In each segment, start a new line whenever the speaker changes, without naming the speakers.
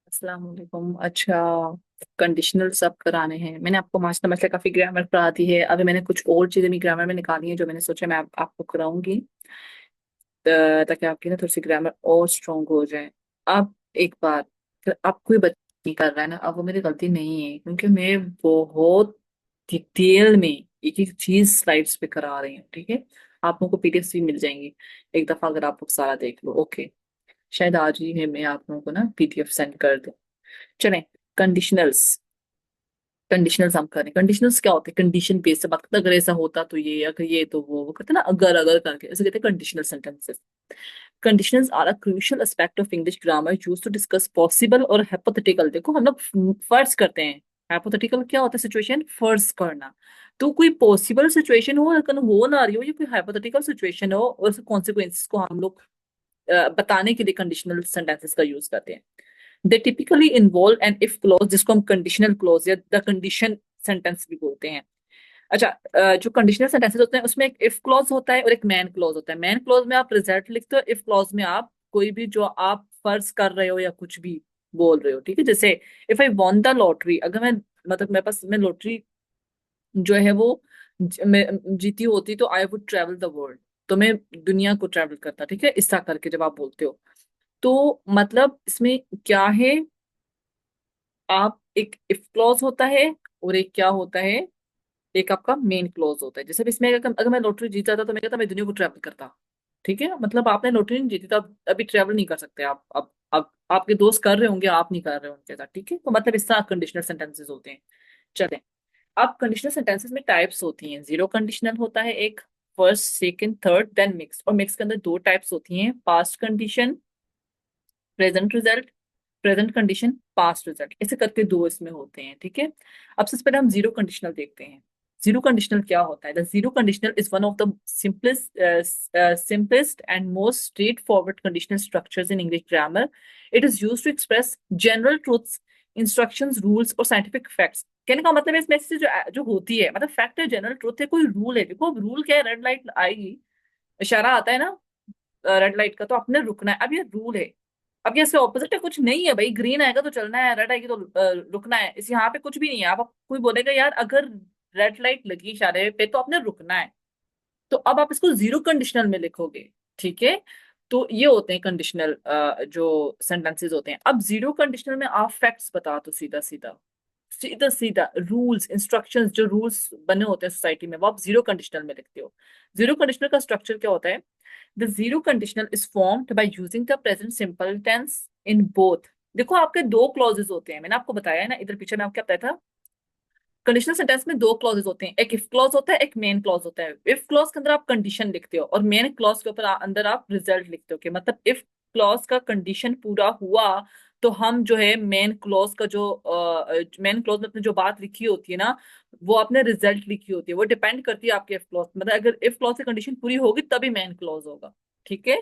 अस्सलाम वालेकुम। अच्छा, कंडीशनल सब कराने हैं। मैंने आपको मास्टर मतलब काफी ग्रामर पढ़ा दी है। अभी मैंने कुछ और चीजें भी ग्रामर में निकाली हैं जो मैंने सोचा मैं आपको कराऊंगी, ताकि आपकी ना थोड़ी सी ग्रामर और स्ट्रोंग हो जाए। अब एक बात, अगर आप कोई बच्चा नहीं कर रहा है ना, अब वो मेरी गलती नहीं है, क्योंकि मैं बहुत डिटेल में एक एक चीज स्लाइड्स पे करा रही हूँ। ठीक है, आप लोगों को पीडीएफ भी मिल जाएंगी एक दफा अगर आप लोग सारा देख लो। ओके, शायद आज ही है मैं आप लोगों को ना पीडीएफ सेंड कर दूं। चलें, कंडीशनल्स। कंडीशनल्स हम करें। कंडीशनल्स क्या होते हैं? कंडीशन बेस्ड से बात करते हैं। अगर ऐसा होता तो ये, अगर ये तो वो कहते हैं ना, अगर अगर करके ऐसे कहते हैं conditional sentences. Conditionals are a crucial aspect of English grammar used to discuss possible और हाइपोथेटिकल। देखो हम लोग फर्ज करते हैं। हाइपोथेटिकल क्या होता है? सिचुएशन फर्ज करना। तो कोई पॉसिबल सिचुएशन हो, लेकिन हो ना रही हो, या कोई हाइपोथेटिकल सिचुएशन हो, और उसके कॉन्सिक्वेंसेस को हम लोग बताने के लिए कंडीशनल सेंटेंसेस का यूज करते हैं। दे typically involve N if clause, जिसको हम कंडीशनल क्लॉज या द कंडीशन सेंटेंस भी बोलते हैं। अच्छा, जो कंडीशनल सेंटेंसेस होते हैं उसमें एक इफ क्लॉज होता है और एक मैन क्लॉज होता है। मैन क्लॉज में आप रिजल्ट लिखते हो, इफ क्लॉज में आप कोई भी जो आप फर्ज कर रहे हो या कुछ भी बोल रहे हो। ठीक है, जैसे if I won the lottery, अगर मैं मतलब मेरे पास मैं लॉटरी जो है वो मैं जीती होती तो I would travel the world, तो मैं दुनिया को ट्रेवल करता। ठीक है, इस तरह करके जब आप बोलते हो तो मतलब इसमें क्या है, आप एक इफ क्लॉज होता है और एक क्या होता है, एक आपका मेन क्लॉज होता है। जैसे अब इसमें अगर मैं लॉटरी जीत जाता तो मैं कहता मैं दुनिया को ट्रैवल करता। ठीक है, मतलब आपने लॉटरी नहीं जीती तो आप अभी ट्रैवल नहीं कर सकते। आप अब आपके दोस्त कर रहे होंगे, आप नहीं कर रहे हो उनके साथ। ठीक है, तो मतलब इस तरह कंडीशनल सेंटेंसेस होते हैं। चलें, अब कंडीशनल सेंटेंसेस में टाइप्स होती हैं। जीरो कंडीशनल होता है एक, first second third then mix. और मिक्स के अंदर दो टाइप्स होती हैं, past condition present result, present condition past result, ऐसे करके दो इसमें होते हैं। ठीक है, अब सबसे पहले हम जीरो कंडीशनल देखते हैं। जीरो कंडीशनल क्या होता है? The zero conditional is one of the simplest and most straightforward conditional structures in English grammar. It is used to express general truths, instructions, rules और साइंटिफिक फैक्ट्स। कहने का मतलब है इसमें ऐसी जो जो होती है, मतलब फैक्ट है, जनरल ट्रूथ है, कोई रूल है। देखो अब रूल क्या है, रेड लाइट आएगी, इशारा आता है ना रेड लाइट का, तो आपने रुकना है। अब ये रूल है। अब ये इसके ऑपोजिट है, कुछ नहीं है भाई। ग्रीन आएगा तो चलना है, रेड आएगी तो रुकना है। इस यहाँ पे कुछ भी नहीं है। आप कोई बोलेगा यार अगर रेड लाइट लगी इशारे पे तो आपने रुकना है, तो अब आप इसको जीरो कंडीशनल में लिखोगे। ठीक है, तो ये होते हैं कंडीशनल जो सेंटेंसेस होते हैं। अब जीरो कंडीशनल में आप फैक्ट्स बता दो, सीधा सीधा सीधा सीधा रूल्स इंस्ट्रक्शंस, जो रूल्स बने होते हैं सोसाइटी में, वो आप जीरो कंडीशनल में लिखते हो। जीरो कंडीशनल का स्ट्रक्चर क्या होता है? The zero conditional is formed by using the present simple tense in both. देखो आपके दो क्लॉजेस होते हैं, मैंने आपको बताया है ना, इधर पीछे में आपको क्या बताया था। कंडीशनल सेंटेंस में दो क्लॉजेस होते हैं, एक इफ क्लॉज होता है, एक मेन क्लॉज होता है। इफ क्लॉज के अंदर आप कंडीशन लिखते हो और मेन क्लॉज के ऊपर अंदर आप रिजल्ट लिखते हो। कि मतलब इफ क्लॉज का कंडीशन पूरा हुआ तो हम जो है मेन क्लॉज का जो मेन क्लॉज में अपनी जो बात लिखी होती है ना, वो आपने रिजल्ट लिखी होती है। वो डिपेंड करती है आपके इफ क्लॉज, मतलब अगर इफ क्लॉज की कंडीशन पूरी होगी तभी मेन क्लॉज होगा। ठीक है,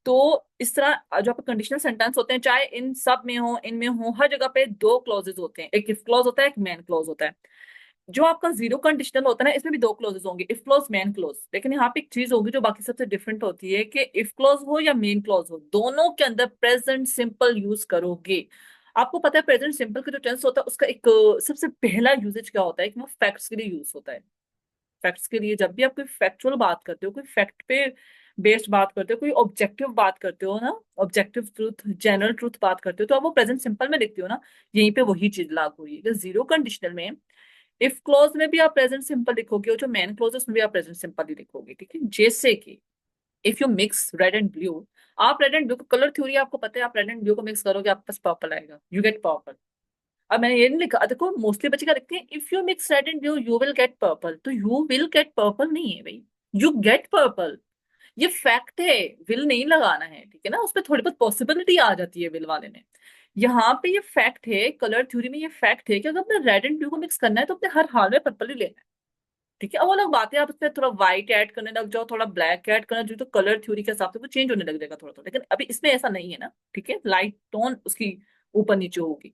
तो इस तरह जो आपके कंडीशनल सेंटेंस होते हैं, चाहे इन सब में हो इनमें हो, हर जगह पे दो क्लॉजेस होते हैं, एक इफ क्लॉज होता है, एक मेन क्लॉज होता है। जो आपका जीरो कंडीशनल होता है ना, इसमें भी दो क्लोजेस होंगे, इफ क्लॉज मेन क्लॉज। लेकिन यहाँ पे एक चीज होगी जो बाकी सबसे डिफरेंट होती है, कि इफ क्लॉज हो या मेन क्लॉज हो, दोनों के अंदर प्रेजेंट सिंपल यूज करोगे। आपको पता है प्रेजेंट सिंपल का जो टेंस होता है उसका एक सबसे पहला यूजेज क्या होता है, कि वो फैक्ट्स के लिए यूज होता है। फैक्ट्स के लिए, जब भी आप कोई फैक्चुअल बात करते हो, कोई फैक्ट पे बेस्ड बात करते हो, कोई ऑब्जेक्टिव बात करते हो ना, ऑब्जेक्टिव ट्रूथ जनरल ट्रूथ बात करते हो, तो आप वो प्रेजेंट सिंपल में लिखते हो ना। यहीं पे वही चीज लागू हुई है। जीरो कंडीशनल में इफ क्लॉज में भी आप प्रेजेंट सिंपल लिखोगे और जो मेन क्लॉज है उसमें भी आप प्रेजेंट सिंपल ही लिखोगे। ठीक है, जैसे कि if you mix red and blue, आप रेड एंड ब्लू को कलर थ्योरी आपको पता है, आप रेड एंड ब्लू को मिक्स करोगे आपके पास पर्पल आएगा, यू गेट पर्पल। अब मैंने ये नहीं लिखा, देखो मोस्टली बच्चे क्या लिखते हैं, if you mix red and blue you will get purple. तो यू विल गेट पर्पल नहीं है भाई, यू गेट पर्पल। ये फैक्ट है, विल नहीं लगाना है। ठीक है ना, उसपे थोड़ी बहुत पॉसिबिलिटी आ जाती है विल वाले में। यहाँ पे ये फैक्ट है, कलर थ्योरी में ये फैक्ट है कि अगर अपने रेड एंड ब्लू को मिक्स करना है तो अपने हर हाल में पर्पल ही लेना है। ठीक है, अब वो अलग बात है, आप उसमें थोड़ा व्हाइट ऐड करने लग जाओ, थोड़ा ब्लैक ऐड करना जो, तो कलर थ्योरी के हिसाब से वो चेंज होने लग जाएगा थोड़ा थोड़ा। लेकिन अभी इसमें ऐसा नहीं है ना। ठीक है, लाइट टोन उसकी ऊपर नीचे होगी।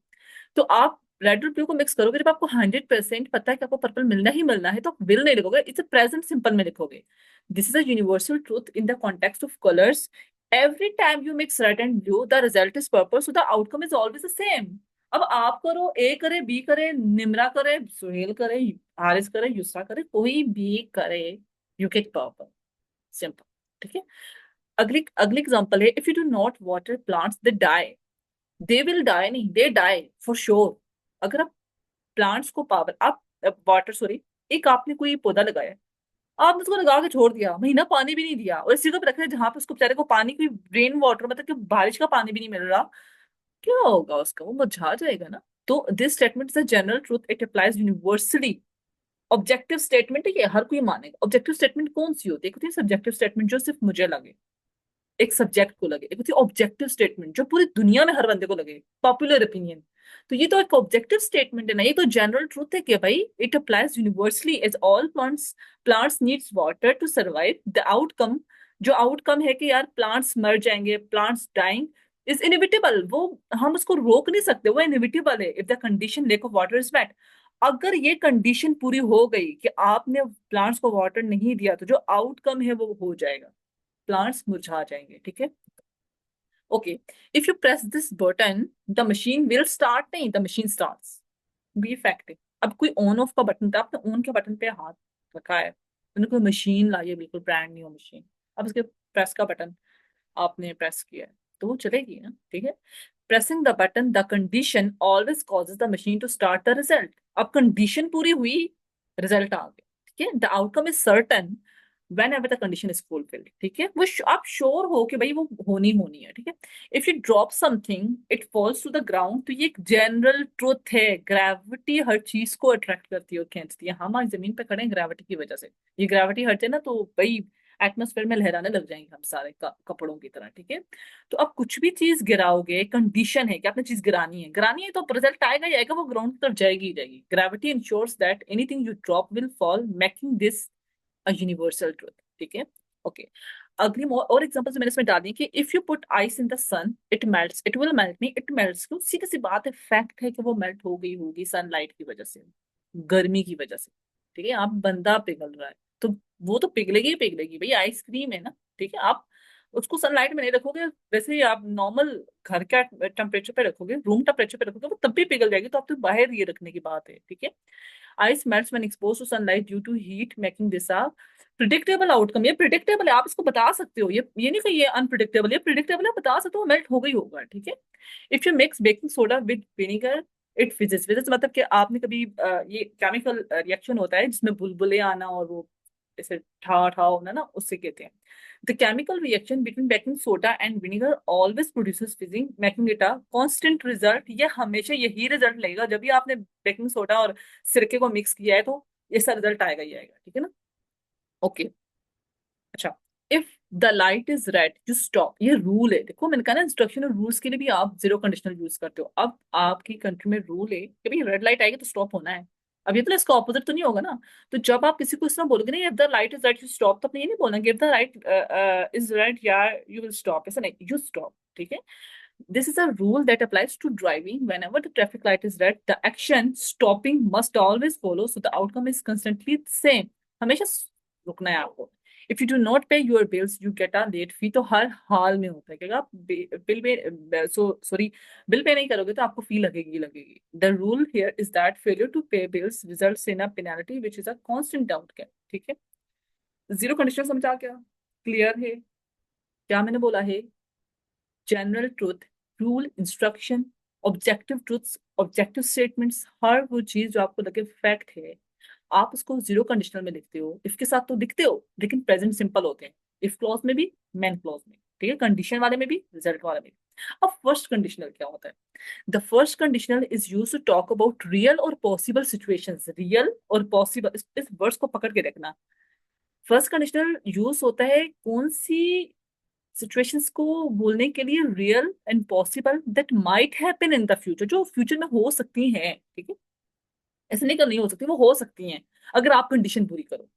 तो आप रेड और ब्लू को मिक्स करोगे, जब आपको 100% पता है कि आपको पर्पल मिलना ही मिलना है, तो आप विल नहीं लिखोगे, इसे प्रेजेंट सिंपल में लिखोगे। This is a universal truth in the context of colours. every time you mix red and blue the result is purple, so the outcome is always the same. अब आप करो, ए करे, B करे, निम्रा करे, सुहेल करे, हारिस करे, युसरा करे, कोई भी करे, यू गेट पर्पल, सिंपल। ठीक है। अगली अगली एग्जांपल है, if you do not water plants they die. They will die नहीं, दे डाई फॉर श्योर। अगर आप प्लांट्स को पावर, आप वाटर, सॉरी, एक आपने कोई पौधा लगाया, आपने उसको लगा के छोड़ दिया, महीना पानी भी नहीं दिया, और इस जगह पे रखा है जहां पे उसको बेचारे को पानी, कोई रेन वाटर, मतलब कि बारिश का पानी भी नहीं मिल रहा, क्या होगा उसका? वो मुरझा जाएगा ना। तो this statement is a general truth, it applies universally. Objective statement है ये, हर कोई मानेगा। ऑब्जेक्टिव स्टेटमेंट कौन सी होती है? एक होती है सब्जेक्टिव स्टेटमेंट, जो सिर्फ मुझे लगे, एक सब्जेक्ट को लगे। एक होती है ऑब्जेक्टिव स्टेटमेंट, जो पूरी दुनिया में हर बंदे को लगे, पॉपुलर ओपिनियन। तो ये तो एक ऑब्जेक्टिव स्टेटमेंट है ना, ये तो जनरल ट्रूथ है कि भाई it applies universally as all plants needs water to survive. The outcome, जो आउटकम है कि यार प्लांट्स मर जाएंगे, प्लांट्स डाइंग, इज इनएविटेबल। वो हम उसको रोक नहीं सकते, वो इनएविटेबल है। If the condition lack of water is met, अगर ये कंडीशन पूरी हो गई कि आपने प्लांट्स को वाटर नहीं दिया, तो जो आउटकम है वो हो जाएगा, प्लांट्स मुरझा जाएंगे। ठीक है। Okay, if you press this button the machine will start, नहीं, द मशीन स्टार्ट्स, भी फैक्ट है। अब कोई ऑन ऑफ का बटन था, आपने ऑन के बटन पे हाथ रखा है, मैंने कोई मशीन लाई है, बिल्कुल ब्रांड न्यू मशीन, अब उसके प्रेस का बटन आपने प्रेस किया है, तो वो चलेगी ना। ठीक है। Pressing the button the condition always causes the machine to start the result. अब कंडीशन पूरी हुई, रिजल्ट आ गया। ठीक है। The outcome is certain whenever the condition is fulfilled. ठीक है। वो आप श्योर हो कि भाई वो होनी होनी है। ठीक है। If you drop something it falls to the ground, तो ये एक जनरल ट्रुथ है। ग्रेविटी हर चीज को अट्रैक्ट करती है और खींचती है। हम आज जमीन पे खड़े हैं ग्रेविटी की वजह से, ये ग्रेविटी हटे ना तो भाई एटमोस्फेयर में लहराने लग जाएंगे हम सारे कपड़ों की तरह। ठीक है। तो अब कुछ भी चीज गिराओगे, कंडीशन है कि आपने चीज गिरानी है तो रिजल्ट आएगा ही आएगा, वो ग्राउंड की तरफ जाएगी ही जाएगी। Gravity ensures that anything you drop will fall, making this a universal truth. ठीक है। ओके, अगली और एग्जांपल्स मैंने इसमें डाली कि if you put ice in the sun it melts, it will melt नहीं, इट मेल्ट्स। क्यों? सीधी सी बात है, फैक्ट है कि वो मेल्ट हो गई होगी सनलाइट की वजह से, गर्मी की वजह से। ठीक है। आप बंदा पिघल रहा है तो वो तो पिघलेगी ही पिघलेगी भाई, आइसक्रीम है ना। ठीक है। आप उसको सनलाइट में नहीं रखोगे, वैसे ही आप नॉर्मल घर का टेम्परेचर पे रखोगे, रूम टेम्परेचर पे रखोगे, वो तब भी पिघल जाएगी। तो आप तो बाहर ये रखने की बात है। ठीक है। Ice melts when exposed to sunlight due to heat, making this a predictable outcome. ये प्रिडिक्टेबल है, आप इसको बता सकते हो, ये नहीं कि ये अनप्रिडिक्टेबल, ये प्रिडिक्टेबल है, बता सकते हो मेल्ट हो गई होगा। ठीक है। If you mix baking soda with vinegar it fizzes. Fizzes मतलब कि आपने कभी ये केमिकल रिएक्शन होता है जिसमें बुलबुले आना और वो जैसे ठा ठा होना ना, उससे कहते हैं। The chemical reaction between baking soda and vinegar always produces fizzing, making it a constant result. ये हमेशा यही रिजल्ट लगेगा, जब भी आपने बेकिंग सोडा और सिरके को मिक्स किया है तो ये सा रिजल्ट आएगा ही आएगा। ठीक है ना। ओके। अच्छा, if the light is red you stop. ये रूल है, देखो मैंने कहा ना, इंस्ट्रक्शन और रूल्स के लिए भी आप जीरो कंडीशनल यूज करते हो। अब आपकी कंट्री में रूल है कि भाई रेड लाइट आएगी तो स्टॉप होना है। अब ये तो इसका ऑपोजिट तो नहीं होगा ना। तो जब आप किसी को इस तरह बोलोगे ना, if the light is red you stop, तो आपने ये नहीं बोलना कि if the light is red यार यू विल स्टॉप, ऐसा नहीं, यू स्टॉप। ठीक है। This is a rule that applies to driving. Whenever the traffic light is red, the action stopping must always follow, so the outcome is constantly the same. हमेशा रुकना है आपको। If you do not pay your bills, you get a late fee। तो हर हाल में होता है कि आप बिल पे बिल पे नहीं करोगे तो आपको फी लगेगी लगेगी। The rule here is that failure to pay bills results in a penalty which is a constant outcome। ठीक है। जीरो कंडीशन समझ आ गया? क्लियर है क्या मैंने बोला है? General truth, rule, instruction, objective truths, objective statements, हर वो चीज जो आपको लगे फैक्ट है, आप उसको जीरो कंडीशनल में लिखते हो। इफ के साथ तो लिखते हो लेकिन प्रेजेंट सिंपल होते हैं, इफ क्लॉज में भी, मेन क्लॉज में। ठीक है। कंडीशन वाले में भी, रिजल्ट वाले में भी। अब फर्स्ट कंडीशनल क्या होता है? The first conditional is use to talk about real और पॉसिबल सिचुएशंस। रियल और पॉसिबल, इस वर्ड्स को पकड़ के रखना। फर्स्ट कंडीशनल यूज होता है कौन सी सिचुएशंस को बोलने के लिए? Real and possible that might happen in the future, जो फ्यूचर में हो सकती हैं। ठीक है। ऐसे नहीं कर नहीं हो सकती, वो हो सकती हैं अगर आप कंडीशन पूरी करो।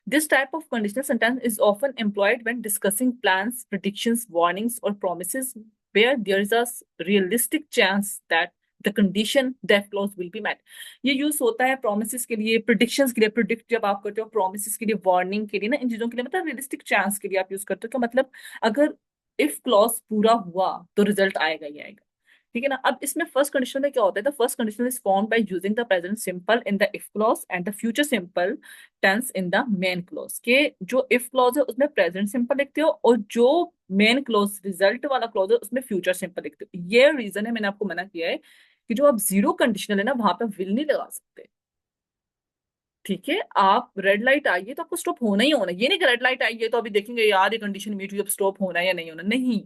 This type of conditional sentence is often employed when discussing plans, predictions, warnings और promises where there is a realistic chance that the condition that clause will be met. ये यूज होता है प्रोमिसेस के लिए, predictions के लिए, predict जब आप करते हो, प्रोमिसेस के लिए, वार्निंग के लिए ना, इन चीजों के लिए, मतलब रियलिस्टिक चांस के लिए आप यूज करते हो। क्या मतलब? अगर इफ क्लॉज पूरा हुआ तो रिजल्ट आएगा ही आएगा। ठीक है ना। अब इसमें फर्स्ट कंडीशन में क्या होता है, the first condition is formed by using the present simple in the if clause and the future simple tense in the main clause. के जो इफ क्लॉज है उसमें प्रेजेंट सिंपल लिखते हो, और जो मेन क्लॉज रिजल्ट वाला क्लॉज है उसमें फ्यूचर सिंपल लिखते हो। ये रीजन है, मैंने आपको मना किया है कि जो आप जीरो कंडीशनल है ना वहां पे विल नहीं लगा सकते। ठीक है, आप रेड लाइट आई है तो आपको स्टॉप होना ही होना है। ये नहीं कि रेड लाइट आई है तो अभी देखेंगे यार ये कंडीशन मीट हुई, अब स्टॉप होना है या नहीं होना, नहीं।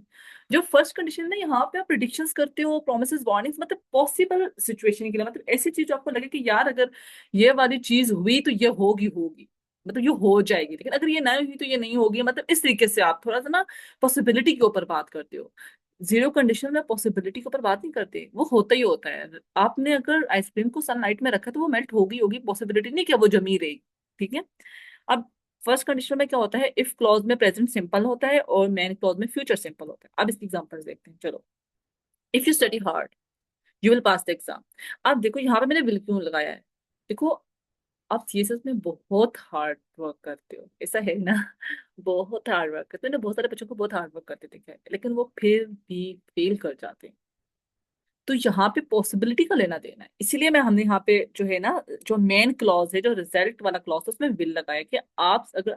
जो फर्स्ट कंडीशन है यहाँ पे आप प्रिडिक्शंस करते हो, प्रोमिसेस वार्निंग्स, मतलब पॉसिबल सिचुएशन के लिए, मतलब ऐसी चीज आपको लगे कि यार अगर ये वाली चीज हुई तो ये होगी होगी, मतलब ये हो जाएगी, लेकिन अगर ये नहीं हुई तो ये नहीं होगी, मतलब इस तरीके से आप थोड़ा सा ना पॉसिबिलिटी के ऊपर बात करते हो। जीरो कंडीशन में पॉसिबिलिटी के ऊपर बात नहीं करते, वो होता ही होता है। आपने अगर आइसक्रीम को सनलाइट में रखा तो वो मेल्ट होगी होगी, पॉसिबिलिटी नहीं कि वो जमी रहेगी। ठीक है। अब फर्स्ट कंडीशन में क्या होता है, इफ क्लॉज में प्रेजेंट सिंपल होता है और मेन क्लॉज में फ्यूचर सिंपल होता है। अब इसकी एग्जांपल्स देखते हैं, चलो। If you study hard you will pass the exam. अब देखो यहाँ पे मैंने विल क्यों लगाया है। देखो, आप सीएसएस में बहुत हार्ड वर्क करते हो, ऐसा है ना। बहुत हार्ड वर्क करते हो ना, बहुत सारे बच्चों को बहुत हार्ड वर्क करते देखा है, लेकिन वो फिर भी फेल कर जाते हैं। तो यहाँ पे पॉसिबिलिटी का लेना देना है, इसीलिए मैं हमने यहाँ पे जो है ना, जो मेन क्लॉज है, जो रिजल्ट वाला क्लॉज है, उसमें विल लगाया कि आप अगर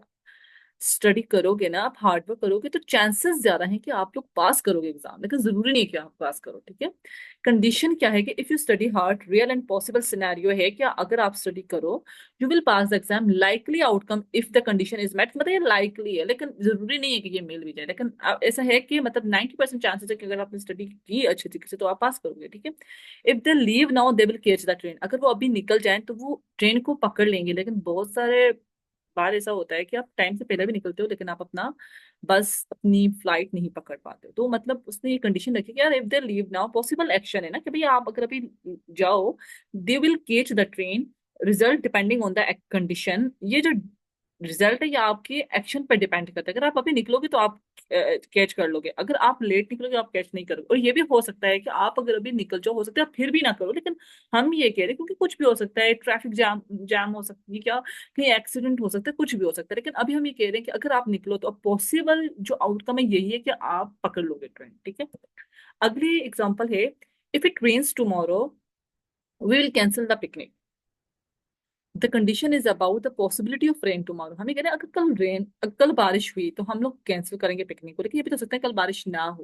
स्टडी करोगे ना, आप हार्ड वर्क करोगे तो चांसेस ज्यादा हैं कि आप लोग पास करोगे एग्जाम, लेकिन जरूरी नहीं कि आप पास करो। ठीक है। कंडीशन क्या है कि if you study hard, real and possible scenario है कि अगर आप स्टडी करो you will pass the exam, likely outcome if the condition is met, मतलब ये लाइकली है लेकिन जरूरी नहीं है कि ये मिल भी जाए, लेकिन ऐसा है कि मतलब 90% चांसेस है कि अगर आपने स्टडी की अच्छी तरीके से तो आप पास करोगे। ठीक है। If they leave now they will catch the train, अगर वो अभी निकल जाए तो वो ट्रेन को पकड़ लेंगे, लेकिन बहुत सारे बार ऐसा होता है कि आप टाइम से पहले भी निकलते हो लेकिन आप अपना बस अपनी फ्लाइट नहीं पकड़ पाते हो। तो मतलब उसने ये कंडीशन रखी कि यार if they leave now, possible action है ना कि भाई आप अगर अभी जाओ, they will catch the train, result depending on the condition. ये जो रिजल्ट है ये आपके एक्शन पर डिपेंड करता है। अगर आप अभी निकलोगे तो आप कैच कर लोगे, अगर आप लेट निकलोगे आप कैच नहीं करोगे। और ये भी हो सकता है कि आप अगर अभी निकल जाओ, हो सकता है आप फिर भी ना करो, लेकिन हम ये कह रहे हैं क्योंकि कुछ भी हो सकता है, ट्रैफिक जाम जाम हो सकती है क्या, कहीं एक्सीडेंट हो सकता है, कुछ भी हो सकता है, लेकिन अभी हम ये कह रहे हैं कि अगर आप निकलो तो अब पॉसिबल जो आउटकम है यही है कि आप पकड़ लोगे ट्रेन। ठीक है। अगली एग्जांपल है, if it rains tomorrow we will cancel the picnic, the condition is about the possibility of rain tomorrow. हमें कह रहे हैं अगर कल बारिश हुई तो हम लोग कैंसिल करेंगे पिकनिक को, लेकिन ये भी तो हो सकता है कल बारिश ना हो।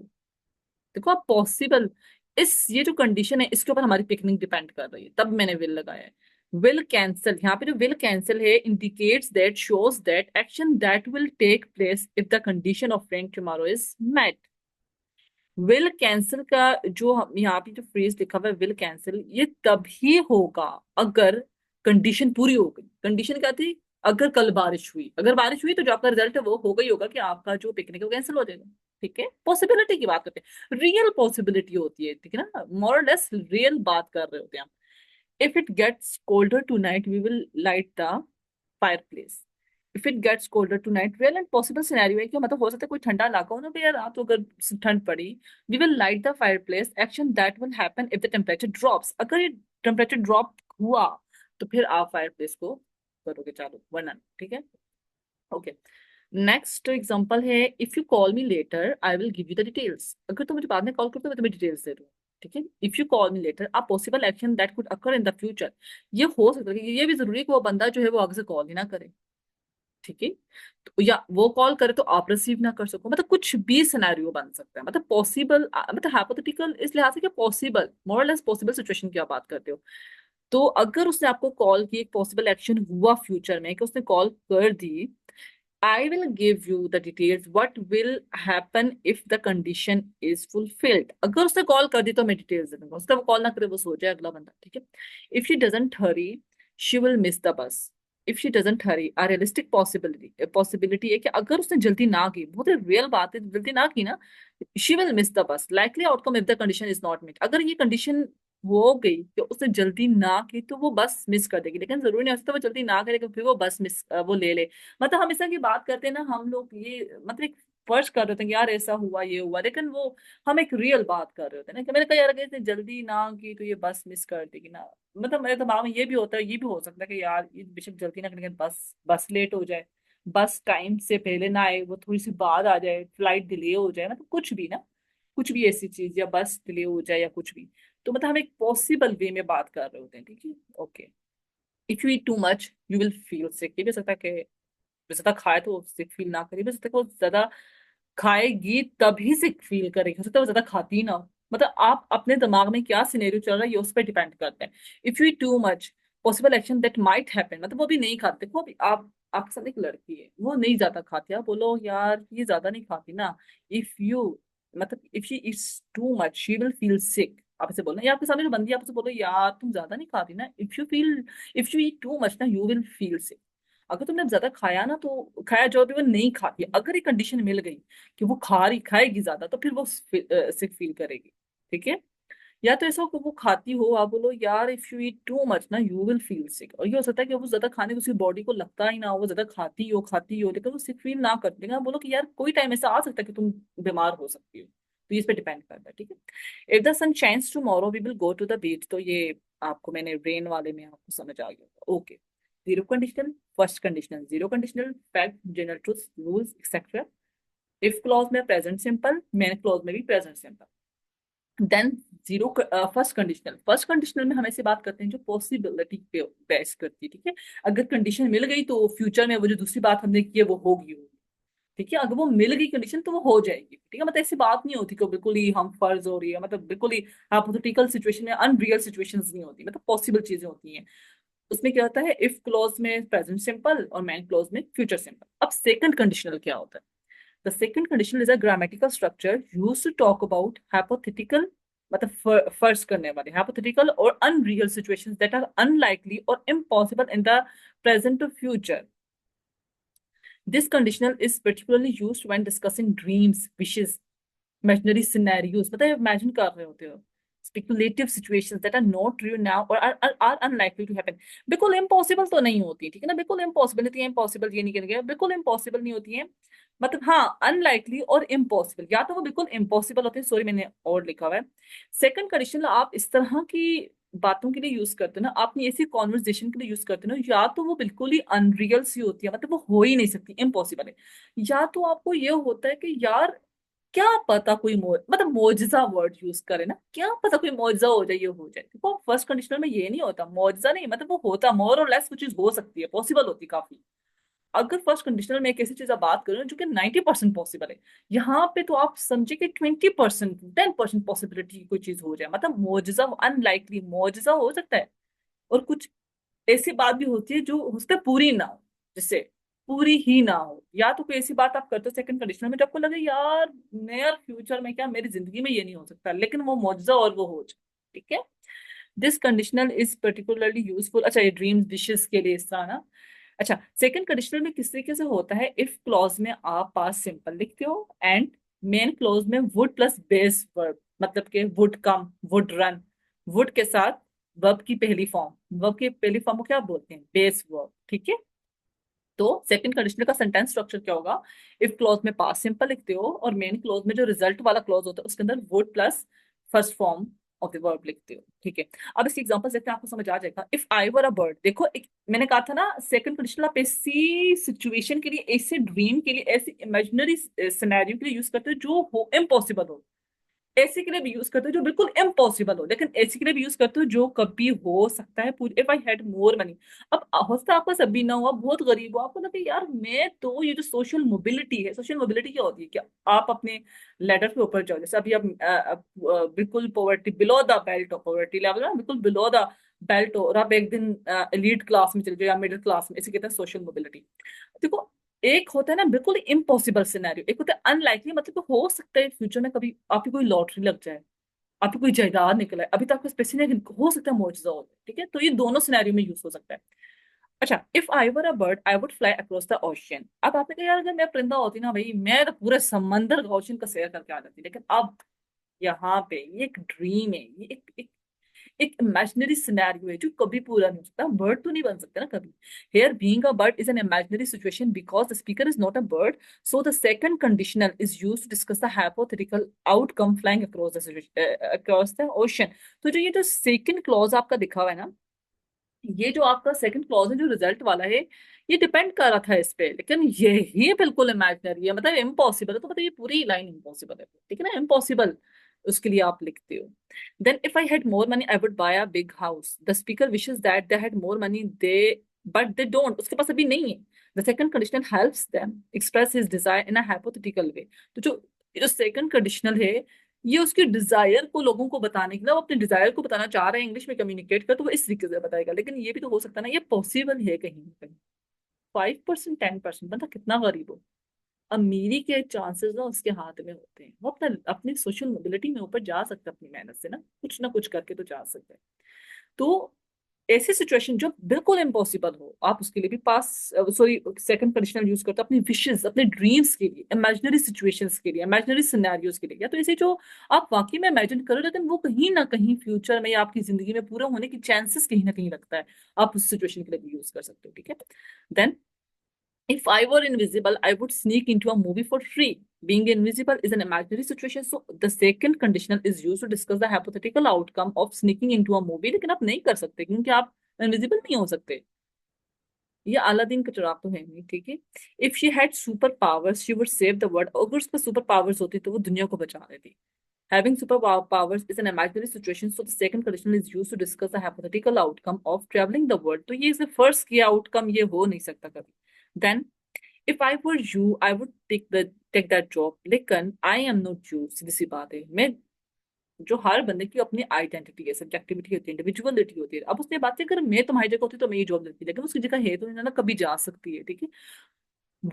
देखो आप पॉसिबल, इस ये जो कंडीशन है इसके ऊपर हमारी पिकनिक डिपेंड कर रही है, तब मैंने विल लगाया है। विल कैंसिल, यहाँ पे जो विल कैंसिल है indicates that, shows that action that will take place if the condition of rain tomorrow is met. Will cancel का जो यहाँ पे जो फ्रेज लिखा हुआ है विल कैंसिल, ये तभी होगा अगर कंडीशन पूरी हो गई। कंडीशन क्या थी, अगर कल बारिश हुई, अगर बारिश हुई तो जो आपका रिजल्ट है वो होगा ही होगा कि आपका जो पिकनिक है वो कैंसिल हो जाएगा। ठीक है। पॉसिबिलिटी की बात करते हैं, रियल पॉसिबिलिटी होती है, ठीक है ना, मोर लेस रियल बात कर रहे होते हैं हम। If it gets colder tonight we will light the fireplace. If it gets colder tonight, real and possible scenario है कि मतलब हो सकता है कोई ठंडा इलाका हो ना, तो यार रात को अगर ठंड पड़ी, we will light the fireplace, action that will happen if the temperature drops, अगर ये टेम्परेचर ड्रॉप हुआ तो फिर आप फायरप्लेस को करोगे चालू, वरना नहीं। ठीक है। ओके। नेक्स्ट एग्जांपल है, if you call me later I will give you the details, अगर तुम मुझे बाद में कॉल करोगे मैं तुम्हें डिटेल्स दे दूँ। ठीक है। If you call me later, a possible action that could occur in the future, ये हो सकता है कि ये भी जरूरी है कि वो बंदा जो है वो आगे से कॉल ही ना करे। ठीक है। तो या वो कॉल करे तो आप रिसीव ना कर सको, मतलब कुछ भी सिनेरियो बन सकता है, मतलब पॉसिबल, मतलब हाइपोथेटिकल इस लिहाज से कि पॉसिबल, मोरलेस पॉसिबल सिचुएशन की आप बात करते हो। तो अगर उसने आपको कॉल की, एक पॉसिबल एक्शन हुआ फ्यूचर में कि उसने कॉल कर दी, I will give you the details what will happen if the condition is fulfilled, अगर उसने कॉल कर दी तो मैं डिटेल्स दे दूंगा, उसका वो कॉल ना करे वो सो जाए अगला बंदा। ठीक है। If she doesn't hurry she will miss the bus, if she doesn't hurry, a realistic possibility है कि अगर उसने जल्दी ना की, बहुत रियल बात है, जल्दी ना की ना, she will miss the bus, likely outcome if the condition is not met, अगर ये कंडीशन हो गई कि उसने जल्दी ना की तो वो बस मिस कर देगी, लेकिन जरूरी नहीं हो सकता वो जल्दी ना करे फिर वो बस मिस वो ले ले। मतलब हम इस तरह की बात करते हैं ना, हम लोग ये मतलब एक फर्ज कर रहे होते हैं कि यार ऐसा हुआ ये हुआ, लेकिन वो हम एक रियल बात कर रहे होते हैं ना कि मैंने कहा यार अगर इसने जल्दी ना की तो ये बस मिस कर देगी ना। मतलब मेरे दिमाग में ये भी होता है, ये भी हो सकता है कि यार ये बेशक जल्दी ना करें बस बस लेट हो जाए, बस टाइम से पहले ना आए, वो थोड़ी सी बाद आ जाए, फ्लाइट डिले हो जाए, मतलब कुछ भी ना, कुछ भी ऐसी चीज, या बस डिले हो जाए या कुछ भी। तो मतलब हम एक पॉसिबल वे में बात कर रहे होते हैं, ठीक है। Okay. If you eat too much you will feel sick, ये भी हो सकता है कि ज्यादा खाए तो सिक फील ना करे, भी हो सकता है कि वो ज्यादा खाएगी तभी सिक फील करेगी, हो सकता है वो ज्यादा खाती ही ना हो। मतलब आप अपने दिमाग में क्या सिनेरियो चल रहा है ये उस पर डिपेंड करता है। If you too much possible action that might happen, मतलब वो भी नहीं खाते, देखो अभी आप आपके साथ एक लड़की है, वो नहीं ज्यादा खाती, आप बोलो यार ये ज्यादा नहीं खाती ना, इफ यू मतलब if she it's too much she will feel sick, आप ऐसे बोलना, या आपके सामने जो बंदी है आप उसे बोलो यार तुम ज्यादा नहीं खाती ना, if you eat too much ना यू विल फील सिक। अगर तुमने ज्यादा खाया ना, तो खाया जो भी वो नहीं खाती, अगर ये कंडीशन मिल गई कि वो खाएगी ज्यादा, तो फिर वो सिक फील करेगी, ठीक है। या तो ऐसा हो कि वो खाती हो, आप बोलो यार if you eat too much ना यू विल फील सिक, और ये हो सकता है कि वो ज्यादा खाने से उसकी बॉडी को लगता ही ना हो, वो ज्यादा खाती हो लेकिन वो सिक फील ना करती, लेकिन आप बोलो कि यार कोई टाइम ऐसा आ सकता है कि तुम बीमार हो सकती हो, तो ये इस पे डिपेंड करता है, ठीक है। If the sun shines tomorrow we will go to the beach, तो ये आपको मैंने रेन वाले में आपको समझ आ गया, okay. Zero conditional, first conditional, zero conditional, fact, general truth, rules etcetera. If clause में प्रेजेंट सिंपल, मेन क्लॉज में भी present simple. Than zero first conditional में हम ऐसे बात करते हैं जो पॉसिबिलिटी पे बेस करती है, ठीक है। अगर कंडीशन मिल गई तो फ्यूचर में वो जो दूसरी बात हमने की है वो होगी, ठीक है। अगर वो मिल गई कंडीशन तो वो हो जाएगी, ठीक है। मतलब ऐसी बात नहीं होती कि बिल्कुल ही हम फर्ज हो रही है, मतलब बिल्कुल ही हाइपोथेटिकल सिचुएशन में अनरियल सिचुएशंस नहीं होती, मतलब पॉसिबल चीजें होती हैं। उसमें क्या होता है, इफ क्लॉज में प्रेजेंट सिंपल और मैन क्लॉज में फ्यूचर सिंपल। अब सेकंड कंडीशनल क्या होता है? The second conditional is a grammatical structure used to talk about hypothetical, मतलब फर्ज करने वाले हाइपोथेटिकल और unreal situations that are unlikely और इम्पॉसिबल इन द प्रेजेंट और future. This conditional is particularly used when discussing dreams, wishes, imaginary scenarios, मतलब imagine कर रहे होते हो, speculative situations that are not true now or are unlikely to happen। बिल्कुल impossible तो नहीं होती, ठीक है ना, बिल्कुल इम्पॉसिबल नहीं है, इम्पॉसिबल ये नहीं करेंगे, बिल्कुल इम्पॉसिबल नहीं होती है, मतलब हाँ अनलाइकली और इम्पॉसिबल, या तो वो बिल्कुल इम्पॉसिबल होते हैं, सॉरी मैंने और लिखा हुआ है। सेकंड कंडीशन आप इस तरह की बातों के लिए यूज करते हो ना, अपनी ऐसी कॉन्वर्जेशन के लिए यूज करते हो ना, या तो वो बिल्कुल ही अनरियल सी होती है, मतलब वो हो ही नहीं सकती, इम्पॉसिबल है। या तो आपको ये होता है कि यार क्या पता कोई मतलब मोजिजा वर्ड यूज करे ना, क्या पता कोई मोजिजा हो जाए, ये हो जाए, देखो फर्स्ट कंडीशनल में ये नहीं होता, मोजिजा नहीं, मतलब वो होता मोर और लेस वो चीज हो सकती है, पॉसिबल होती है काफी। अगर फर्स्ट कंडीशनल में एक ऐसी चीज आप बात करो जो कि 90% पॉसिबल है, यहाँ पे तो आप समझे कि 20%, 10% पॉसिबिलिटी कोई चीज हो जाए, मतलब मोजिजा, अनलाइकली मोजिजा हो सकता है। और कुछ ऐसी बात भी होती है जो हो सकता है पूरी ना हो, जिससे पूरी ही ना हो। या तो कोई ऐसी बात आप करते हो सेकंड कंडीशन में जो आपको लगे यार नियर फ्यूचर में, क्या मेरी जिंदगी में ये नहीं हो सकता, लेकिन वो मुआवजा और वो हो जाए, ठीक है। This conditional is particularly useful, अच्छा ये ड्रीम्स विशेस के लिए इस तरह ना। अच्छा सेकंड कंडीशनल में किस तरीके से होता है, इफ क्लॉज में आप पास सिंपल लिखते हो एंड मेन क्लॉज में वुड प्लस बेस वर्ब, मतलब के would come, would run, would के साथ वर्ब की पहली फॉर्म, वर्ब की पहली फॉर्म को क्या बोलते हैं, बेस वर्ब, ठीक है। तो सेकंड कंडीशनल का सेंटेंस स्ट्रक्चर क्या होगा, इफ क्लॉज में पास सिंपल लिखते हो और मेन क्लॉज में जो रिजल्ट वाला क्लॉज होता है उसके अंदर would plus first form of the verb लिखते हो, ठीक है। अब इसकी एग्जांपल देखते हैं, आपको समझ आ जाएगा। If I were a bird, देखो मैंने कहा था ना सेकंड कंडीशनल आप ऐसी सिचुएशन के लिए, ऐसे ड्रीम के लिए, ऐसी इमेजिनरी सिनेरियो के लिए यूज करते हो जो हो इम्पॉसिबल हो। ऐसे के लिए भी यूज करते हो जो बिल्कुल इम्पॉसिबल हो, लेकिन ऐसे के लिए भी यूज करते हो जो कभी हो सकता है, पूरी if I had more money. अब हो सकता है आपका सब भी ना हुआ, बहुत गरीब हो, आपको लगे यार मैं तो ये जो सोशल मोबिलिटी है, सोशल मोबिलिटी क्या होती है, क्या आप अपने लेडर के ऊपर जाओ, जैसे अभी आप बिल्कुल poverty below the belt of poverty level ना, बिल्कुल बिलो द बेल्ट हो, और आप एक दिन एलीट क्लास में चले जाओ या मिडिल क्लास में, इसे कहते हैं सोशल मोबिलिटी। देखो एक होता है ना बिल्कुल इम्पॉसिबल सिनेरियो, एक होता है अनलाइकली, मतलब कि हो सकता है फ्यूचर में कभी आपकी कोई लॉटरी लग जाए, आपकी कोई जायदाद निकले, अभी तक आपको पैसे नहीं, हो सकता है मुआवजा हो जाए, ठीक है। तो ये दोनों सिनेरियो में यूज हो सकता है। अच्छा if I were a bird I would fly across the ocean, अब आपने कहा यार अगर मैं परिंदा होती ना भाई, मैं तो पूरे समंदर का ओशियन का सैर करके आ जाती, लेकिन अब यहाँ पे ये एक ड्रीम है, ये एक इमेजिनरी सिनेरियो है जो कभी पूरा नहीं हो सकता, बर्ड तो नहीं बन सकता ना कभी। Here being a bird is an imaginary situation because the speaker is not a bird, so the second conditional is used to discuss the hypothetical outcome flying across the ocean. तो जो ये जो सेकंड क्लॉज आपका दिखा हुआ है ना, ये जो आपका सेकंड क्लॉज है जो रिजल्ट वाला है, ये डिपेंड कर रहा था इस पे, लेकिन ये बिल्कुल इमेजिनरी है, मतलब इम्पॉसिबल है, तो मतलब ये पूरी लाइन इम्पॉसिबल है, ठीक है ना, इम्पॉसिबल। उसके लिए आप लिखते हो, then if I had more money I would buy a big house, the speaker wishes that they had more money, they but they don't, उसके पास अभी नहीं है। The second conditional helps them express his desire in a hypothetical way. तो जो जो second conditional है, ये उसके डिजायर को लोगों को बताने के लिए, वो अपने डिजायर को बताना चाह रहे हैं, इंग्लिश में कम्युनिकेट कर, तो वो इस तरीके से बताएगा। लेकिन ये भी तो हो सकता है ना, ये पॉसिबल है कहीं ना कहीं। 5%, 10%, मतलब कितना गरीब हो, अमीरी के चांसेस ना उसके हाथ में होते हैं, वो अपना अपनी सोशल मोबिलिटी में ऊपर जा सकता है, अपनी मेहनत से ना कुछ करके तो जा सकता है। तो ऐसी सिचुएशन जो बिल्कुल इम्पॉसिबल हो, आप उसके लिए भी पास, सॉरी, सेकंड कंडीशनल यूज करते हो अपनी विशेस, अपने ड्रीम्स के लिए, इमेजिनरी सिचुएशंस के लिए, इमेजिनरी सिनेरियोज के लिए, या तो ऐसे जो आप वाकई में इमेजिन करो, लेकिन वो कहीं ना कहीं फ्यूचर में या आपकी जिंदगी में पूरा होने की चांसेस कहीं ना कहीं लगता है, आप उस सिचुएशन के लिए भी यूज कर सकते हो, ठीक है। Then if I were invisible, I would sneak into a movie for free. Being invisible is an imaginary situation, so the second conditional is used to discuss the hypothetical outcome of sneaking into a movie. लेकिन आप नहीं कर सकते क्योंकि आप invisible नहीं हो सकते। ये अलादीन का चिराग तो है नहीं, ठीक है। If she had super powers she would save the world, अगर उसके सुपर पावर्स होती तो वो दुनिया को बचा देती। Having superpowers is an imaginary situation, so the second condition is used to discuss the hypothetical outcome of traveling the world. तो ये इसे फर्स्ट किया आउटकम ये हो नहीं सकता कभी। Then if I were you I would take that job, लेकिन आई एम नॉट यू, सीधी सी बात है। मैं, जो हर बंदे की अपनी आइडेंटिटी है, सब्जेक्टिविटी होती है, इंडिविजुअलिटी होती है। अब उसने बात है, अगर मैं तुम्हारी जगह होती तो मैं ये जॉब लेती, लेकिन उसकी जगह है तो ना कभी जा सकती है, ठीक है।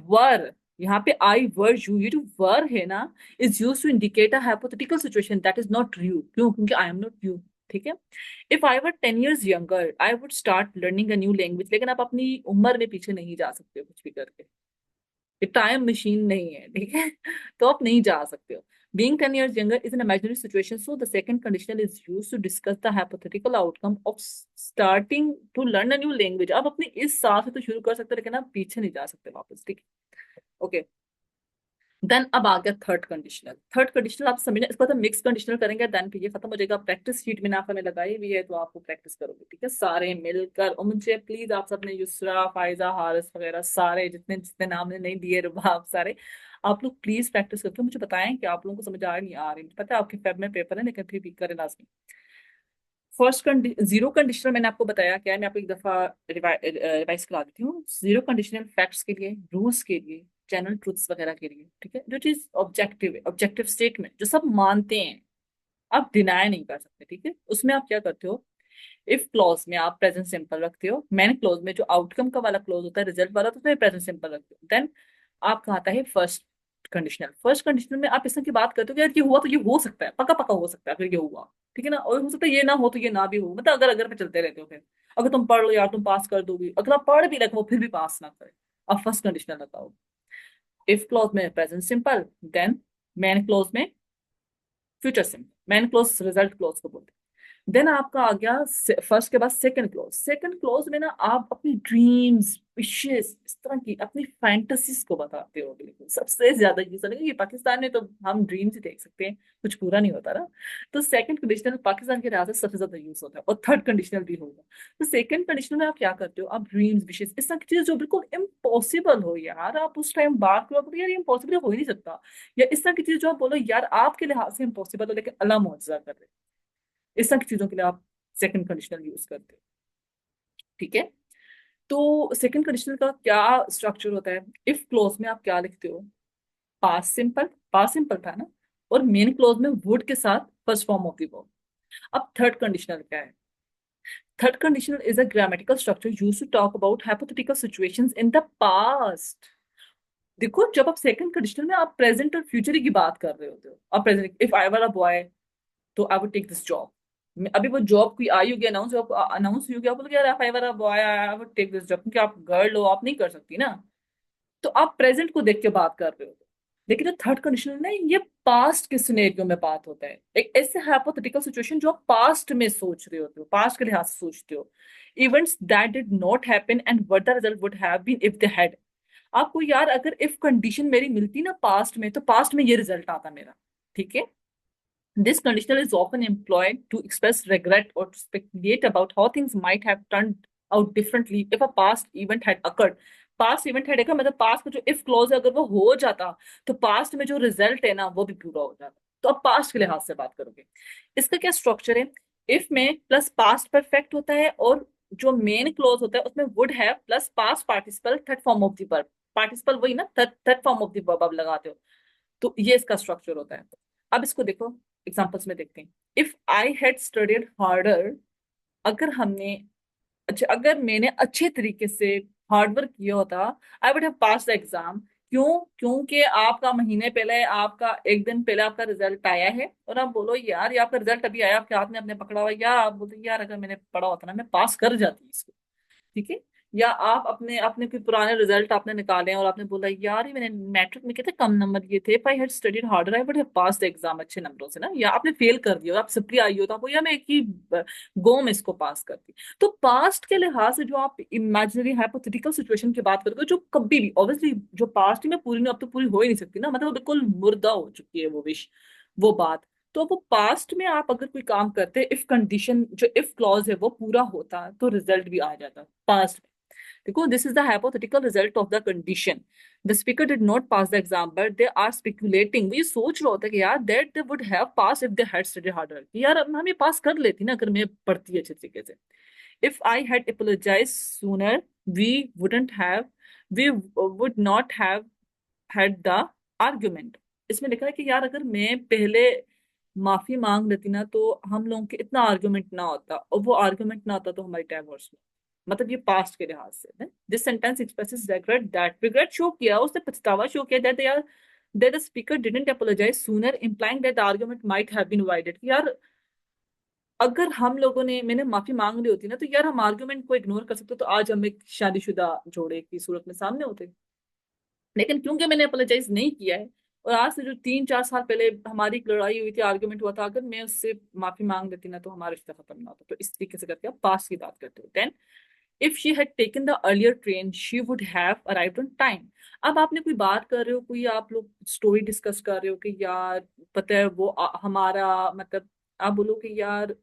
वर, यहाँ पे आई वर यू, ये जो वर है ना, is use to indicate a hypothetical situation that is not you, क्यों, क्योंकि आई एम नॉट यू, ठीक है। If I were 10 years younger I would start learning a new language, लेकिन आप अपनी उम्र में पीछे नहीं जा सकते हो कुछ भी करके, ये टाइम मशीन नहीं है, ठीक है। तो आप नहीं जा सकते हो। Being 10 years younger is an imaginary situation, so the second conditional is used to discuss the hypothetical outcome of starting to learn a new language. आप अपने इस साल से तो शुरू कर सकते हो, लेकिन आप पीछे नहीं जा सकते वापस, ठीक है। ओके, देन अब आ गया थर्ड कंडीशनल। थर्ड कंडीशनल आप समझना, इसको तो मिक्स कंडीशनल करेंगे, देन फिर ये खत्म हो जाएगा। प्रैक्टिस शीट में ना आपने लगाई हुई है, तो आपको प्रैक्टिस करोगे, ठीक है, सारे मिलकर। और मुझे प्लीज आप सबने युसरा, फायजा, हारिस वगैरह सारे जितने जितने नाम ने नहीं दिए, रुबाब सारे, आप लोग प्लीज प्रैक्टिस करके मुझे बताएं कि आप लोगों को समझ आ रही नहीं आ रही। मुझे पता है आपके फेब में पेपर है, लेकिन फिर भी करें लाजमी। फर्स्ट जीरो कंडीशनल मैंने आपको बताया क्या है, मैं आपको एक दफा रिवाइज करा देती हूँ। जीरो कंडीशनल फैक्ट्स के लिए, रूल्स के लिए, जनरल ट्रूथ्स वगैरह के लिए, ठीक है। जो चीज ऑब्जेक्टिव है, ऑब्जेक्टिव स्टेटमेंट जो सब मानते हैं, आप डिनाई नहीं कर सकते, ठीक है, उसमें आप क्या करते हो। इफ क्लॉज में आप प्रेजेंट सिंपल रखते हो, मैन क्लॉज में जो आउटकम का वाला क्लॉज होता है, रिजल्ट वाला, तो उसमें प्रेजेंट सिंपल रखते हो। देन आपका आता है फर्स्ट कंडीशनल। फर्स्ट कंडीशनल में आप इस तरह की बात करते हो कि यार ये हुआ तो ये हो सकता है, पक्का पक्का हो सकता है, अगर ये हुआ, ठीक है ना, और हो सकता है ये ना हो तो ये ना भी हो, मतलब अगर अगर पे चलते रहते हो फिर। अगर तुम पढ़ लो यार तुम पास कर दोगे, अगर आप पढ़ भी रखो वो फिर भी पास ना करे, आप फर्स्ट कंडीशनल लगाओ। इफ क्लॉज में present simple, then main clause में future simple, main clause result clause को बोलते हैं। देन आपका आ गया फर्स्ट के बाद सेकंड क्लॉज। सेकंड क्लॉज में ना आप अपनी ड्रीम्स, विशेस, इस तरह की अपनी फैंटेसीज को बताते हो, बिल्कुल सबसे ज्यादा यूज होगा। ये पाकिस्तान में तो हम ड्रीम्स ही देख सकते हैं, कुछ पूरा नहीं होता ना। तो सेकंड कंडीशनल पाकिस्तान के लिहाज से सबसे ज्यादा यूज होता है, और थर्ड कंडीशनल भी होगा। तो सेकंड कंडीशनल में आप क्या करते हो, आप ड्रीम्स, विशेस, इस तरह की चीज जो बिल्कुल इम्पॉसिबल हो यार, आप उस टाइम बात करो यार ये इम्पॉसिबल हो ही नहीं सकता, या इस तरह की चीज जो आप बोलो यार आपके लिहाज से इम्पॉसिबल हो लेकिन अल्लाह मुआवजा कर रहे, इस तरह की चीजों के लिए आप सेकंड कंडीशनल यूज करते हो, ठीक है। तो सेकंड कंडीशनल का क्या स्ट्रक्चर होता है, इफ क्लोज में आप क्या लिखते हो, पास सिंपल था ना, और मेन क्लोज में वुड के साथ first form of the verb. अब थर्ड कंडीशनल क्या है, third conditional is a grammatical structure used to talk about hypothetical situations in the past. देखो जब आप सेकंड कंडीशनल में आप प्रेजेंट और फ्यूचर की बात कर रहे होते हो, आप present, if I were a boy तो I would take this job. अभी वो जॉब कोई आई होगी, अनाउंस हुई होगी, आप बोलोगे यार if I were a boy I would take this job, क्योंकि आप गर्ल हो, आप नहीं कर सकती ना। तो आप प्रेजेंट को देख के बात कर रहे हो। लेकिन जो थर्ड कंडीशन है ना, ये पास्ट के सिनेरियो में बात होता है, एक ऐसे हाइपोथेटिकल सिचुएशन जो आप पास्ट में सोच रहे होते हो, पास्ट के लिहाज से सोचते हो, events that did not happen and what the result would have been if they had. आपको यार अगर इफ कंडीशन मेरी मिलती ना पास्ट में, तो पास्ट में ये रिजल्ट आता मेरा, ठीक है। This conditional is often employed to express regret or to speculate about how things might have turned out differently if a past event had occurred. Past event है देखा, मतलब पास्ट में जो इफ क्लॉज है अगर वो हो जाता तो पास्ट में जो रिजल्ट है ना वो भी पूरा हो जाता। तो अब पास्ट के लिहाज से बात करोगे, इसका क्या स्ट्रक्चर है? इफ में प्लस पास्ट परफेक्ट होता है, और जो मेन क्लॉज होता है उसमें would have plus past participle third form of the verb. Participle वही ना, third form of the verb आप लगाते हो। तो ये इसका स्ट्रक्चर होता है। अब इसको देखो, एग्जांपल्स में देखते हैं। If I had studied harder, अगर हमने, अच्छा अगर मैंने अच्छे तरीके से हार्ड वर्क किया होता, आई would have pass the exam. क्यों? क्योंकि आपका महीने पहले, आपका एक दिन पहले आपका रिजल्ट आया है, और आप बोलो यार ये आपका रिजल्ट अभी आया, आपके हाथ में आपने पकड़ा हुआ है, या आप बोलते यार अगर मैंने पढ़ा होता ना मैं पास कर जाती इसको। ठीक है? या आप अपने अपने कोई पुराने रिजल्ट आपने निकाले हैं और आपने बोला यार ये मैंने मैट्रिक में कितने कम नंबर लिए थे, if I had studied harder I would have pass the exam अच्छे नंबरों से ना। या आपने फेल कर दिया और आप सप्ली आई हो तो आपको, या मैं एक ही गो में इसको पास करती। तो पास्ट के लिहाज से जो आप इमेजिनरी हाइपोथेटिकल सिचुएशन की बात करोगे, जो कभी भी ऑब्वियसली जो पास्ट में पूरी नहीं, अब तो पूरी हो ही नहीं सकती ना, मतलब वो बिल्कुल मुर्दा हो चुकी है वो विश, वो बात। तो वो पास्ट में आप अगर कोई काम करते, इफ कंडीशन जो इफ क्लॉज है वो पूरा होता तो रिजल्ट भी आ जाता पास्ट में। देखो, this is the hypothetical result of the condition. The speaker did not pass the exam but they are speculating. वो ये सोच रहा होता है कि यार that they would have pass if they had studied harder, यार हम ये पास कर लेती ना अगर मैं पढ़ती अच्छे तरीके से। If I had apologise sooner we wouldn't have, we would not have had the argument. इसमें लिखा है कि यार अगर मैं पहले माफी मांग लेती ना तो हम लोगों के इतना आर्गुमेंट ना होता, और वो आर्गुमेंट ना होता तो हमारी डाइवोर्स में। मतलब ये पास्ट के लिहाज से this sentence expresses regret, that regret show किया उसने, पछतावा शो किया, दैट यार that the speaker didn't apologise sooner implying that the argument might have been avoided. यार अगर हम लोगों ने, मैंने माफी मांग ली होती ना तो यार हम आर्गुमेंट को इग्नोर कर सकते, तो आज हम एक शादीशुदा जोड़े की सूरत में सामने होते। लेकिन क्योंकि मैंने अपोलोजाइज नहीं किया है, और आज से जो 3-4 साल पहले हमारी एक लड़ाई हुई थी, आर्गुमेंट हुआ था, अगर मैं उससे माफी मांग देती ना तो हमारा रिश्ता खत्म ना होता। तो इस तरीके से करके आप पास की बात करते हो। Then if she had taken the earlier train she would have arrived on time. अब आपने कोई बात कर रहे हो, कोई आप लोग स्टोरी डिस्कस कर रहे हो कि यार पता है वो हमारा मतलब, आप बोलो कि यार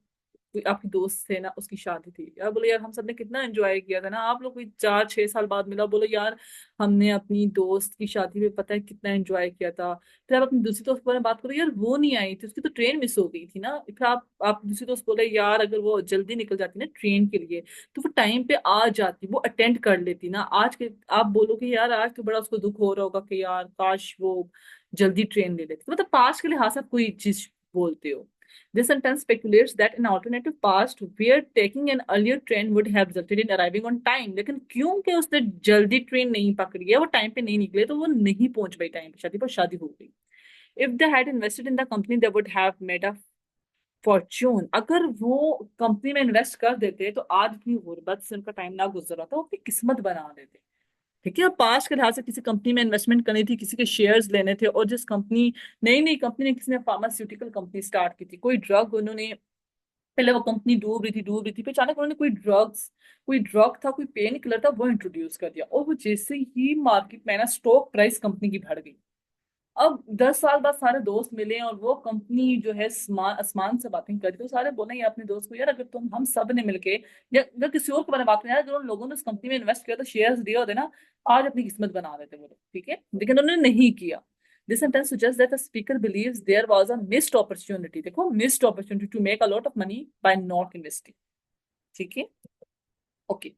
कोई आपकी दोस्त थे ना उसकी शादी थी, यार बोलो यार हम सबने कितना एंजॉय किया था ना, आप लोग कोई 4-6 साल बाद मिला, बोलो यार हमने अपनी दोस्त की शादी में पता है कितना एंजॉय किया था। फिर आप अपनी दूसरी दोस्त के बारे में बात करो, यार वो नहीं आई थी, उसकी तो ट्रेन मिस हो गई थी ना। फिर आप दूसरी दोस्त बोले यार अगर वो जल्दी निकल जाती ना ट्रेन के लिए तो वो टाइम पे आ जाती, वो अटेंड कर लेती ना। आज के आप बोलो कि यार आज तो बड़ा उसको दुख हो रहा होगा कि यार काश वो जल्दी ट्रेन ले लेती। मतलब पास्ट के लिहाज से आप कोई चीज बोलते हो। This sentence speculates that an alternative past where taking an earlier train would have resulted in arriving on time। लेकिन क्योंकि उसने जल्दी ट्रेन नहीं पकड़ी है, वो टाइम पे नहीं निकले, तो वो नहीं पहुंच पाई टाइम पे शादी पर, शादी हो गई। If they had invested in the company they would have made a fortune। अगर वो कंपनी में इन्वेस्ट कर देते तो आज इतनी गुर्बत से उनका टाइम ना गुजर रहा था, वो अपनी किस्मत बना देते। ठीक है? अब पास्ट के लिहाज से किसी कंपनी में इन्वेस्टमेंट करनी थी, किसी के शेयर्स लेने थे, और जिस कंपनी, नई नई कंपनी ने, किसी ने फार्मास्यूटिकल कंपनी स्टार्ट की थी, कोई ड्रग उन्होंने, पहले वो कंपनी डूब रही थी, फिर अचानक उन्होंने कोई ड्रग था, कोई पेन किलर था, वो इंट्रोड्यूस कर दिया, और वो जैसे ही मार्केट में ना स्टॉक प्राइस कंपनी की बढ़ गई। अब 10 साल बाद सारे दोस्त मिले और वो कंपनी जो है आसमान से बातें करी, तो सारे बोले ये अपने दोस्त को यार अगर तुम हम सब ने मिलके, या अगर किसी और के बारे में बात करें यार, अगर उन लोगों ने उस कंपनी में इन्वेस्ट किया तो शेयर्स दिए होते ना, आज अपनी किस्मत बना देते वो लोग। ठीक है? लेकिन उन्होंने नहीं किया। This sentence suggests that the speaker believes there was a missed opportunity। देखो, missed opportunity to make a lot of money by not investing। ठीक है? Okay.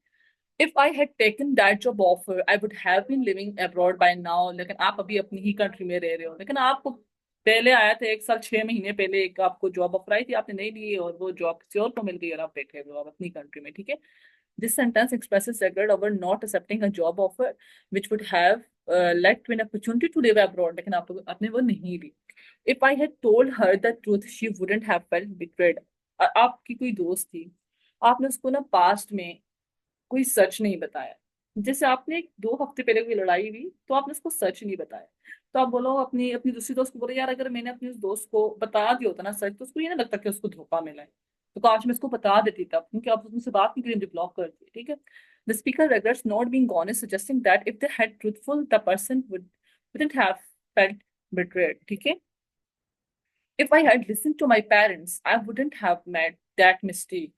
If I had taken that job offer I would have been living abroad by now. लेकिन आप अभी अपनी ही country में रह रहे हो, लेकिन आपको पहले आया था 1 साल 6 महीने पहले एक आपको जॉब ऑफर आई थी, आपने नहीं ली, और वो जॉब किसी और को मिल गई और आप बैठे हुए हो आप अपनी कंट्री में। ठीक है? This sentence expresses regret over not accepting a job offer which would have led to an opportunity to live abroad। लेकिन आप लोग आपने वो नहीं ली। If I had told her the truth she wouldn't have felt betrayed. आपकी कोई दोस्त थी, आपने उसको ना पास्ट में कोई सच नहीं बताया, जैसे आपने 2 हफ्ते पहले कोई लड़ाई हुई तो आपने उसको सच नहीं बताया, तो आप बोलो अपनी अपनी दूसरी दोस्त को, बोलो यार अगर मैंने अपनी उस दोस्त को बता दिया होता ना सच, तो उसको ये ना लगता कि उसको धोखा मिला है, तो काश मैं इसको बता देती तब, क्योंकि आप उससे बात नहीं करी, मुझे ब्लॉक कर दिया। ठीक है? The speaker regrets not being honest, suggesting that if they had truthful the person wouldn't have felt betrayed। ठीक है? If I had listened to my parents I wouldn't have made that mistake।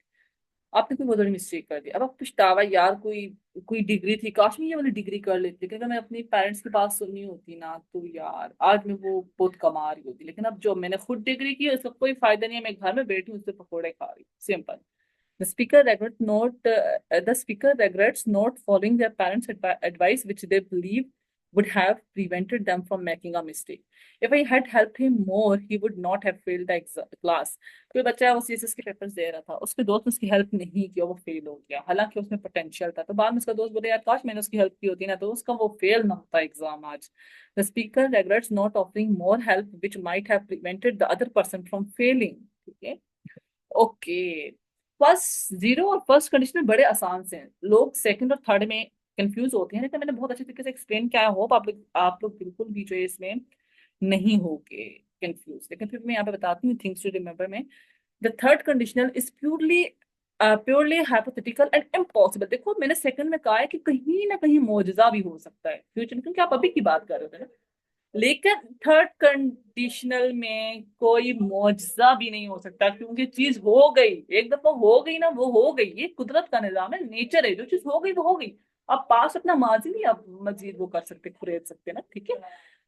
आपने कोई बहुत बड़ी mistake कर दी, अब आप पछतावा, यार कोई कोई डिग्री थी, काश मैं ये वाली डिग्री कर लेती, लेकिन अगर मैं अपने पेरेंट्स की बात सुननी होती ना तो यार आज मैं वो बहुत कमा रही होती। लेकिन अब जो मैंने खुद डिग्री की है उसका कोई फायदा नहीं है, मैं घर में बैठी हूँ उससे पकौड़े खा रही हूँ, simple. The speaker regrets not the speaker regrets not following their parents' advice, which they believe would have prevented them from making a mistake. If I had helped him more, he would not have failed the class. कोई बच्चा वो CSS के papers दे रहा था, उसके दोस्त ने उसकी हेल्प नहीं की और वो फेल हो गया, हालांकि उसमें पोटेंशियल था। तो बाद में उसका दोस्त बोले यार काश मैंने उसकी हेल्प की होती ना तो उसका वो फेल ना होता एग्जाम आज। The speaker regrets not offering more help, which might have prevented the other person from failing. ठीक है, ओके। फर्स्ट जीरो और फर्स्ट कंडीशनल बड़े आसान से हैं, लोग सेकंड और थर्ड में कंफ्यूज होते हैं, लेकिन मैंने बहुत अच्छे तरीके से एक्सप्लेन किया है। होप आप लोग बिल्कुल भी जो है इसमें नहीं होगे कंफ्यूज, लेकिन फिर मैं यहाँ पे बताती हूँ थिंग्स टू रिमेम्बर में। The third conditional is purely hypothetical and impossible. देखो मैंने सेकंड में कहा है कि कहीं ना कहीं मौजूदा भी हो सकता है फ्यूचर में, क्योंकि आप अभी की बात कर रहे थे ना। लेकिन थर्ड कंडीशनल में कोई मुआवजा भी नहीं हो सकता, क्योंकि चीज हो गई, एक दफा हो गई ना वो हो गई, ये कुदरत का निजाम है, नेचर है, जो चीज हो गई वो हो गई। आप पास अपना माजी नहीं आप मजीद वो कर सकते, कुरेद सकते ना, ठीक है।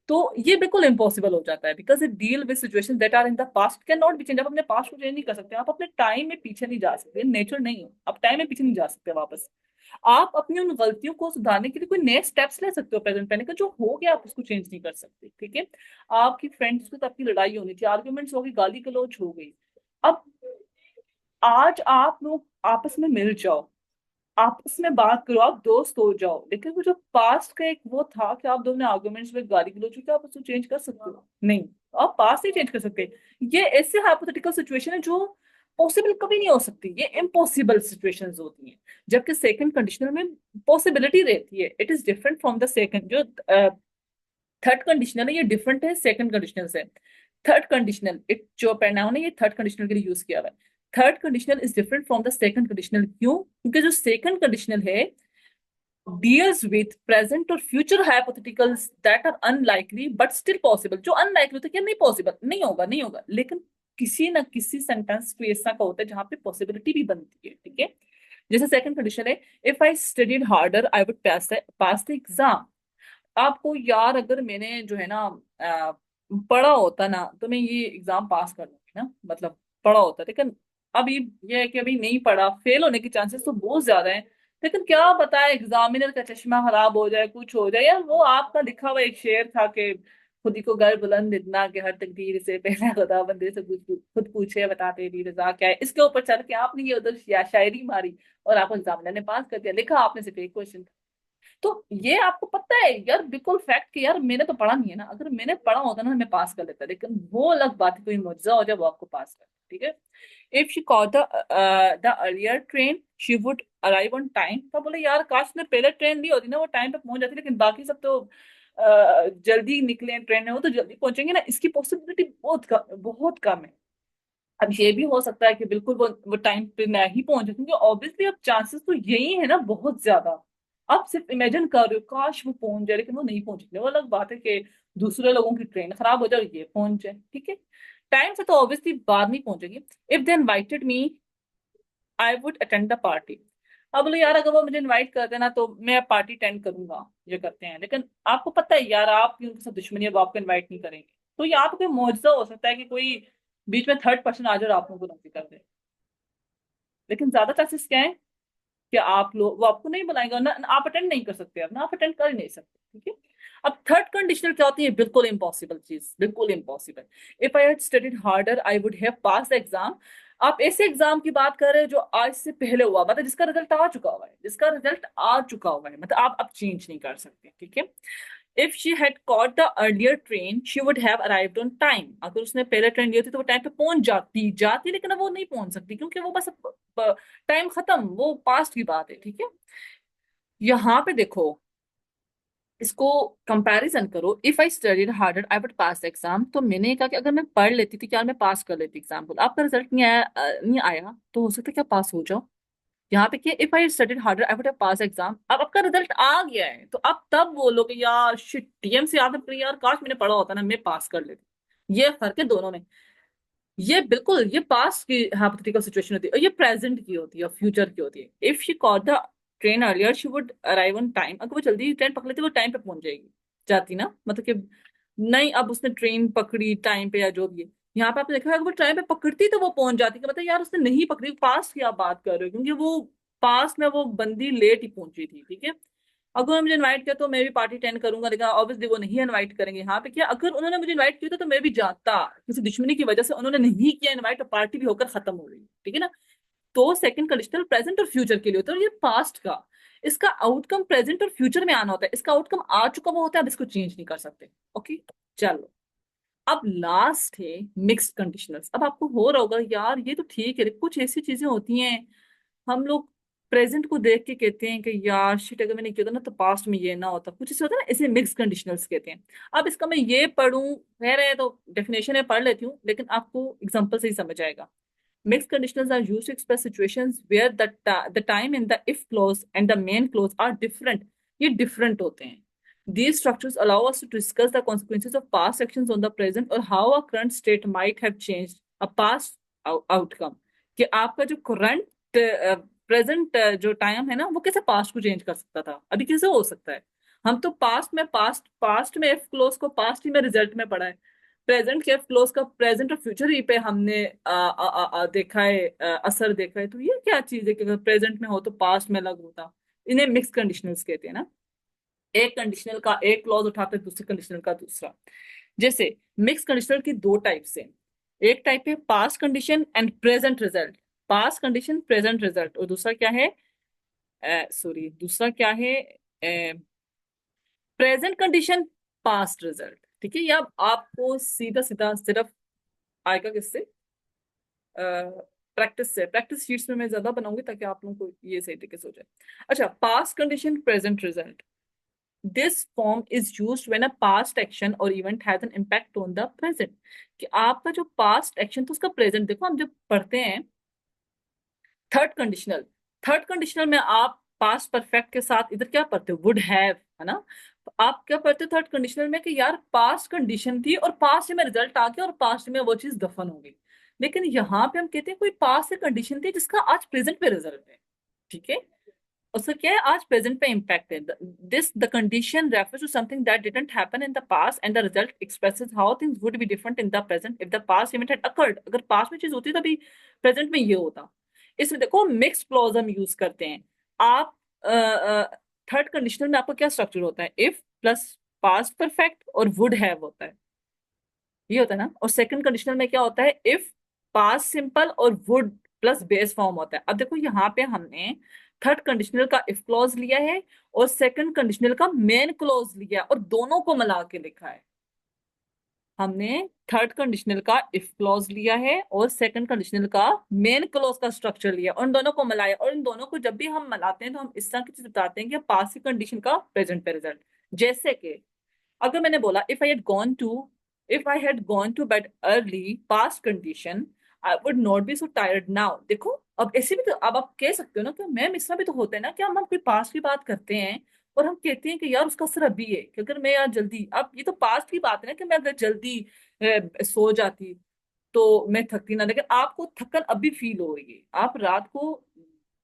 तो ये बिल्कुल इम्पॉसिबल हो जाता है, because it deal with situations that are in the past can not be change. आप अपने पास्ट को चेंज नहीं कर सकते, आप अपने टाइम में पीछे नहीं जा सकते, नेचर नहीं हो, आप टाइम में पीछे नहीं जा सकते वापस। आप अपनी उन गलतियों को सुधारने के लिए कोई नए स्टेप्स ले सकते हो प्रेजेंट पहले का, जो हो गया आप उसको चेंज नहीं कर सकते, ठीक है। आपकी फ्रेंड्स के साथ आपकी लड़ाई होनी थी, आर्ग्यूमेंट्स हो गई, गाली गलौज हो गई। अब आज आप लोग आपस में मिल जाओ, आपस में बात करो, आप दोस्त हो जाओ, लेकिन वो जो पास्ट का एक वो था कि आप दोनों आर्गुमेंट्स में गाली गलौज, क्या आप उसको चेंज कर सकते हो? नहीं, आप पास्ट नहीं चेंज कर सकते। ये ऐसे हाइपोथेटिकल सिचुएशन है जो पॉसिबल कभी नहीं हो सकती, ये इम्पॉसिबल सिचुएशंस होती हैं। जबकि सेकंड कंडीशनल में पॉसिबिलिटी रहती है, it is different from the second. जो थर्ड कंडीशनल है ये डिफरेंट है सेकंड कंडीशनल से। थर्ड कंडीशनल इट जो प्रोनाउन है ये थर्ड कंडीशनल के लिए यूज किया हुआ है। Third conditional is different from the second conditional, क्यों? क्योंकि जो सेकंड कंडीशनल है deals with present और future hypotheticals that are unlikely but still possible। जो अनलाइकली होता है कि नहीं पॉसिबल, नहीं होगा नहीं होगा, लेकिन किसी ना किसी सेंटेंस को ऐसा का होता है जहां पे पॉसिबिलिटी भी बनती है, ठीक है। जैसे सेकंड कंडीशन है, if I studied harder I would pass the exam. आपको यार अगर मैंने जो है ना पढ़ा होता ना तो मैं ये एग्जाम पास कर लूंगी ना, मतलब पढ़ा होता, लेकिन अभी ये है कि अभी नहीं पढ़ा, फेल होने के चांसेस तो बहुत ज्यादा है। लेकिन क्या बताए एग्जामिनर का चश्मा खराब हो जाए, कुछ हो जाए, यार वो आपका लिखा हुआ एक शेर था कि खुदी को घर बुलंद इतना कि हर तकदीर से पहले खुदा बंदे से खुद पूछे बता तेरी रजा क्या है, इसके ऊपर चल के आपने ये उधर शायरी मारी और आपको एग्जामिनर ने पास कर दिया, लिखा आपने सिर्फ एक क्वेश्चन। तो ये आपको पता है यार बिल्कुल फैक्ट कि यार मैंने तो पढ़ा नहीं है ना, अगर मैंने पढ़ा होता ना मैं पास कर लेता, लेकिन वो अलग बात है, कोई मुआवजा हो जाए वो आपको पास कर, ठीक है। If she caught the earlier train she would arrive on time. तो बोले यार काश ने पहले ट्रेन ली होती ना वो टाइम पे पहुंच जाती, लेकिन बाकी सब तो जल्दी निकले ट्रेन है वो तो जल्दी पहुंचेंगे ना, इसकी पॉसिबिलिटी बहुत कम है। अब ये भी हो सकता है कि बिल्कुल वो टाइम पे नहीं पहुंचे, क्योंकि ऑब्वियसली अब चांसेस तो यही है ना बहुत ज्यादा। आप सिर्फ इमेजिन कर रहे हो काश वो पहुंच जाए, लेकिन वो नहीं पहुंचने, वो अलग बात है कि दूसरे लोगों की ट्रेन खराब हो जाए और ये पहुंच जाए, ठीक है। टाइम से तो ऑब्वियसली बाद में पहुंचेगी। If they invited me I would attend the party. अब बोलो यार अगर वो मुझे इनवाइट करते हैं ना तो मैं पार्टी अटेंड करूंगा, ये करते हैं, लेकिन आपको पता है यार आपकी उनके साथ दुश्मनी है, वो आपको इनवाइट नहीं करेंगे। तो यहाँ पे कोई मुआवजा हो सकता है कि कोई बीच में थर्ड पर्सन आ जाए और आप लोगों को राजी कर दे, लेकिन ज्यादा चांसेस क्या है कि आप लोग वो आपको नहीं बुलाएंगे ना, ना आप अटेंड नहीं कर सकते, अब ना आप अटेंड कर ही नहीं सकते, ठीक है। अब थर्ड कंडीशनल क्या होती है? बिल्कुल इम्पॉसिबल चीज, बिल्कुल impossible. If I had studied harder I would have pass the exam. आप ऐसे एग्जाम की बात कर रहे हैं जो आज से पहले हुआ, मतलब जिसका रिजल्ट आ चुका हुआ है, जिसका रिजल्ट आ चुका हुआ है, मतलब आप अब चेंज नहीं कर सकते, ठीक है। If she had caught the earlier train she would have arrived on time. अगर उसने पहले ट्रेन ली होती तो वो टाइम पे पहुंच जाती, लेकिन अब वो नहीं पहुंच सकती क्योंकि वो बस टाइम खत्म, वो पास्ट की बात है, ठीक है। यहाँ पे देखो, इसको कंपैरिजन करो, if I studied harder I would pass exam. तो मैंने कहा कि अगर मैं पढ़ लेती थी क्या मैं पास कर लेती एग्जाम को, आपका रिजल्ट नहीं आया तो हो सकता है क्या पास हो जाओ। यहाँ पे क्या, if I studied harder I would have pass exam, अब आपका रिजल्ट आ गया है तो अब तब बोलोगे यार शिट टीएमसी याद है यार काश मैंने पढ़ा होता ना मैं पास कर लेती। ये फर्क है दोनों में। ये बिल्कुल ये पास्ट की हाइपोथेटिकल सिचुएशन होती है और ये प्रेजेंट की होती है और फ्यूचर की होती है। If she caught the train earlier she would arrive on time, अगर वो जल्दी ट्रेन पकड़ लेती वो टाइम पे पहुंच जाएगी, जाती ना, मतलब कि नहीं अब उसने ट्रेन पकड़ी टाइम पे या जो भी है। यहाँ पे आपने देखा अगर वो टाइम पे पकड़ती तो वो पहुंच जाती, कि मतलब यार उसने नहीं पकड़ी, पास्ट की आप बात कर रहे हो, क्योंकि वो पास्ट में वो बंदी लेट ही पहुंची थी, ठीक है। अगर उन्होंने मुझे इनवाइट किया तो मैं भी पार्टी अटेंड करूंगा, लेकिन ऑब्वियसली वो नहीं इनवाइट करेंगे। यहाँ पे क्या, अगर उन्होंने मुझे इनवाइट किया था तो मैं भी जाता, किसी दुश्मनी की वजह से उन्होंने नहीं किया इनवाइट, तो पार्टी भी होकर खत्म हो गई, ठीक है ना। तो सेकंड कंडीशनल प्रेजेंट और फ्यूचर के लिए होता है, और ये पास्ट का, इसका आउटकम प्रेजेंट और फ्यूचर में आना होता है, इसका आउटकम आ चुका हुआ होता है, अब इसको चेंज नहीं कर सकते। ओके, चलो। अब लास्ट है मिक्स्ड कंडीशनल्स। अब आपको हो रहा होगा यार ये तो ठीक है, कुछ ऐसी चीजें होती हैं हम लोग प्रेजेंट को देख के कहते हैं कि यार शिट अगर मैंने किया था ना तो पास्ट में ये ना होता, कुछ ऐसे होता है ना, इसे मिक्स कंडीशनल्स कहते हैं। अब इसका मैं ये पढ़ूं खैर है तो डेफिनेशन में पढ़ लेती हूँ, लेकिन आपको एग्जांपल से ही समझ आएगा। Mixed conditionals are used to express situations where the time in the if clause and the main clause are different. ये different होते हैं। These structures allow us to discuss the consequences of past actions on the present or how a current state might have changed a past outcome। कि आपका जो current present जो time है ना वो कैसे पास्ट को चेंज कर सकता था, अभी कैसे हो सकता है। हम तो पास्ट में इफ क्लोज को पास्ट ही में रिजल्ट में पढ़ा है, प्रेजेंट के क्लोज का प्रेजेंट और फ्यूचर ही पे हमने देखा है, असर देखा है। तो ये क्या चीज है कि अगर प्रेजेंट में हो तो पास्ट में अलग होता। इन्हें मिक्स कंडीशनल्स कहते हैं ना। एक कंडीशनल का एक क्लॉज उठाते हैं दूसरे कंडीशनल का दूसरा। जैसे मिक्स कंडीशनल की दो टाइप्स हैं, एक टाइप है past condition and present result, past condition present result, और दूसरा क्या है, सॉरी दूसरा क्या है, प्रेजेंट कंडीशन पास्ट रिजल्ट। ठीक है, या आपको सीधा सीधा सिर्फ आएगा किससे, प्रैक्टिस से, प्रैक्टिस शीट्स में मैं ज्यादा बनाऊंगी ताकि आप लोगों को ये सही तरीके से हो जाए। अच्छा, past condition present result, this form is used when a past action or event has an impact on the present. कि आपका जो पास्ट एक्शन तो उसका प्रेजेंट, देखो हम जब पढ़ते हैं थर्ड कंडीशनल, थर्ड कंडीशनल में आप पास्ट परफेक्ट के साथ इधर क्या पढ़ते हो, वुड हैव, है ना। तो आप क्या पढ़ते हो थर्ड कंडीशनल में कि यार पास्ट कंडीशन थी और पास्ट में रिजल्ट आ गया और पास्ट में वो चीज दफन हो गई। लेकिन यहाँ पे हम कहते हैं कोई पास्ट से कंडीशन थी जिसका आज प्रेजेंट पे रिजल्ट है, ठीक है, उसका क्या है आज प्रेजेंट पे इम्पैक्ट है। This the condition refers to something that didn't happen in the past and the result expresses how things would be different in the present if the past event had occurred. अगर past में चीज होती तभी present में ये होता। इसमें देखो मिक्स क्लॉज हम यूज करते हैं। आप थर्ड कंडीशनल में आपका क्या स्ट्रक्चर होता है, इफ प्लस पास्ट परफेक्ट और वुड हैव होता है, ये होता है ना। और सेकंड कंडीशनल में क्या होता है, इफ पास्ट सिंपल और वुड प्लस बेस फॉर्म होता है। अब देखो यहाँ पे हमने थर्ड कंडीशनल का इफ क्लॉज लिया है और सेकंड कंडीशनल का मेन क्लॉज लिया है और दोनों को मिला के लिखा है। हमने थर्ड कंडीशनल का इफ क्लॉज लिया है और सेकंड कंडीशनल का मेन क्लॉज का स्ट्रक्चर लिया और इन दोनों को मिलाया, और इन दोनों को जब भी हम मिलाते हैं तो हम इस तरह की चीज बताते हैं कि पास्ट की कंडीशन का प्रेजेंट पे रिजल्ट। जैसे कि अगर मैंने बोला if I had gone to bed early, past condition, I would not be so tired now. देखो अब ऐसे भी तो अब आप कह सकते हो ना कि मैम इसमें भी तो होता है ना कि हम कोई पास्ट की बात करते हैं और हम कहते हैं कि यार उसका असर अभी है, कि अगर मैं यार जल्दी, अब ये तो पास्ट की बात है ना कि मैं अगर जल्दी सो जाती तो मैं थकती ना, लेकिन आपको थकन अभी फील हो रही है, आप रात को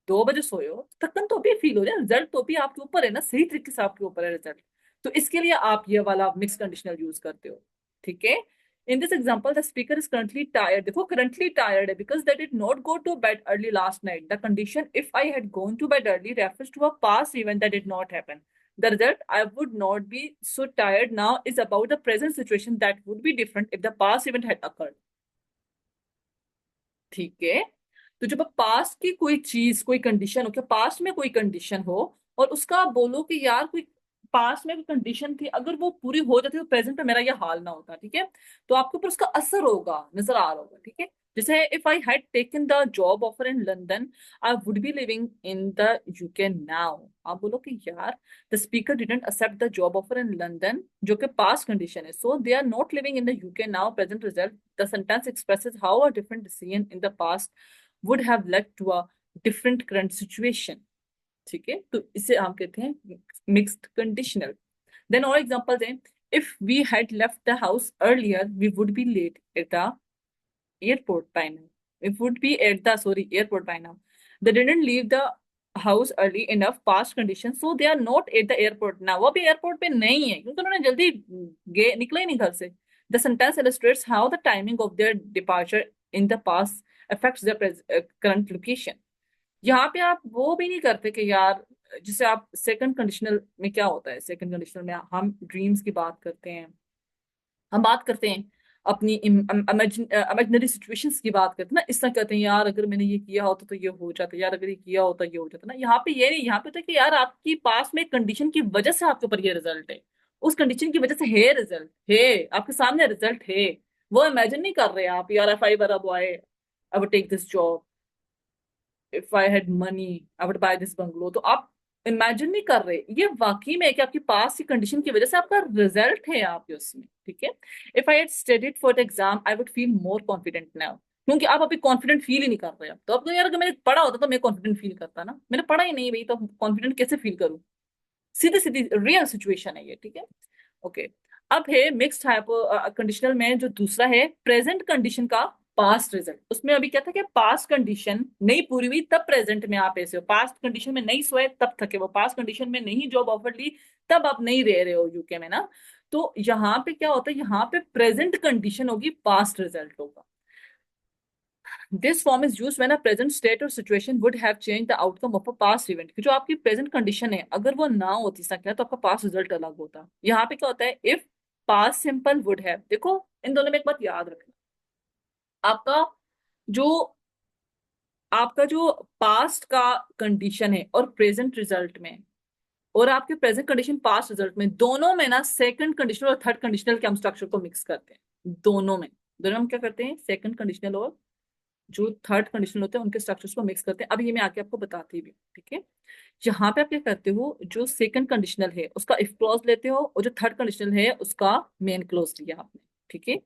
2 बजे सोए हो, थकन तो अभी फील हो रहा है, रिजल्ट तो भी आपके ऊपर है ना, सही तरीके से आपके ऊपर है रिजल्ट। तो इसके लिए आप ये वाला मिक्स कंडीशनल यूज करते हो, ठीक है। In this example the speaker is currently tired, देखो करंटली टायर्ड है because that did not go to bed early last night. The condition if I had gone to bed early refers to a past event that did not happen. The result, I would not be so tired now, is about the present situation that would be different if the past event had occurred. ठीक है। तो जब आप past की कोई चीज कोई condition हो, क्या पास्ट में कोई कंडीशन हो और उसका आप बोलो कि यार कोई पास्ट में कोई कंडीशन थी अगर वो पूरी हो जाती तो प्रेजेंट में मेरा ये हाल ना होता, ठीक है। तो आपके ऊपर उसका असर होगा, नजर आ रहा होगा, ठीक है। जैसे if I had taken the job offer in London, I would be living in the UK now. आप बोलो कि यार the speaker didn't accept the job offer in London, जो कि पास्ट कंडीशन है, so they are not living in the UK now, present result. The sentence expresses how a different decision in the past would have led to a different current situation. ठीक है, तो इसे हम कहते हैं mixed conditional. Then और examples हैं, if we had left the house earlier we would be late at the airport by now. It would be at the sorry airport by now. They didn't leave the house early enough. Past condition, so they are not at the airport now. वो भी airport पे नहीं है क्योंकि उन्होंने जल्दी निकले ही नहीं घर से. The sentence illustrates how the timing of their departure in the past affects their current location. यहाँ पे आप वो भी नहीं करते कि यार, जैसे आप सेकंड कंडीशनल में क्या होता है, सेकंड कंडीशनल में हम ड्रीम्स की बात करते हैं, हम बात करते हैं अपनी इमेजिनरी सिचुएशंस की बात करते हैं ना, इस तरह कहते हैं यार अगर मैंने ये किया होता तो ये हो जाता, यार अगर ये किया होता ये हो जाता ना. यहाँ पे ये नहीं, यहाँ पे होता है कि यार आपकी पास में कंडीशन की वजह से आपके ऊपर ये रिजल्ट है, उस कंडीशन की वजह से है रिजल्ट है, आपके सामने रिजल्ट है. वो इमेजिन नहीं कर रहे आप यार, if I were a boy I would take this job, if I had money I would buy this bungalow. तो आप इमेजिन नहीं कर रहे, ये वाकई में है कि आपकी पास की कंडीशन की वजह से आपका रिजल्ट है आपके उसमें. ठीक है. If I had studied for the exam I would feel more confident now. क्योंकि आप अभी कॉन्फिडेंट फील ही नहीं कर रहे. अब तो यार अगर मैंने पढ़ा होता तो मैं कॉन्फिडेंट फील करता ना, मैंने पढ़ा ही नहीं भाई, तो कॉन्फिडेंट कैसे फील करूं. सीधी सीधी रियल सिचुएशन है ये. ठीक है. ओके. अब है मिक्स्ड हाइपो कंडीशनल में जो दूसरा है प्रेजेंट कंडीशन का पास्ट रिजल्ट. उसमें अभी क्या था कि पास्ट कंडीशन नहीं पूरी हुई तब प्रेजेंट में आप ऐसे हो, पास्ट कंडीशन में नहीं सोए तब थके वो, पास्ट कंडीशन में नहीं जॉब ऑफर ली तब आप नहीं रह रहे हो यूके में ना. तो यहाँ पे क्या होता है, यहाँ पे प्रेजेंट कंडीशन होगी, पास्ट रिजल्ट होगा. This form is used when a present state or situation would have change the outcome of a past event. जो आपकी प्रेजेंट कंडीशन है अगर वो ना होती संख्या तो आपका पास्ट रिजल्ट अलग होता. यहाँ पे क्या होता है, if past simple would have. देखो इन दोनों में एक बात याद रखना, आपका जो आपका जो पास्ट का कंडीशन है और प्रेजेंट रिजल्ट में, और आपके प्रेजेंट कंडीशन पास्ट रिजल्ट में, दोनों में ना सेकंड कंडीशनल और थर्ड कंडीशनल के हम स्ट्रक्चर को मिक्स करते हैं. दोनों में हम क्या करते हैं, सेकंड कंडीशनल और जो थर्ड कंडीशनल होते हैं उनके स्ट्रक्चर्स को मिक्स करते हैं. अभी ये मैं आके आपको बताती भी. ठीक है. यहाँ पे आप क्या करते हो, जो सेकंड कंडीशनल है उसका इफ क्लॉज लेते हो और जो थर्ड कंडीशनल है उसका मेन क्लॉज लिया आपने. ठीक है.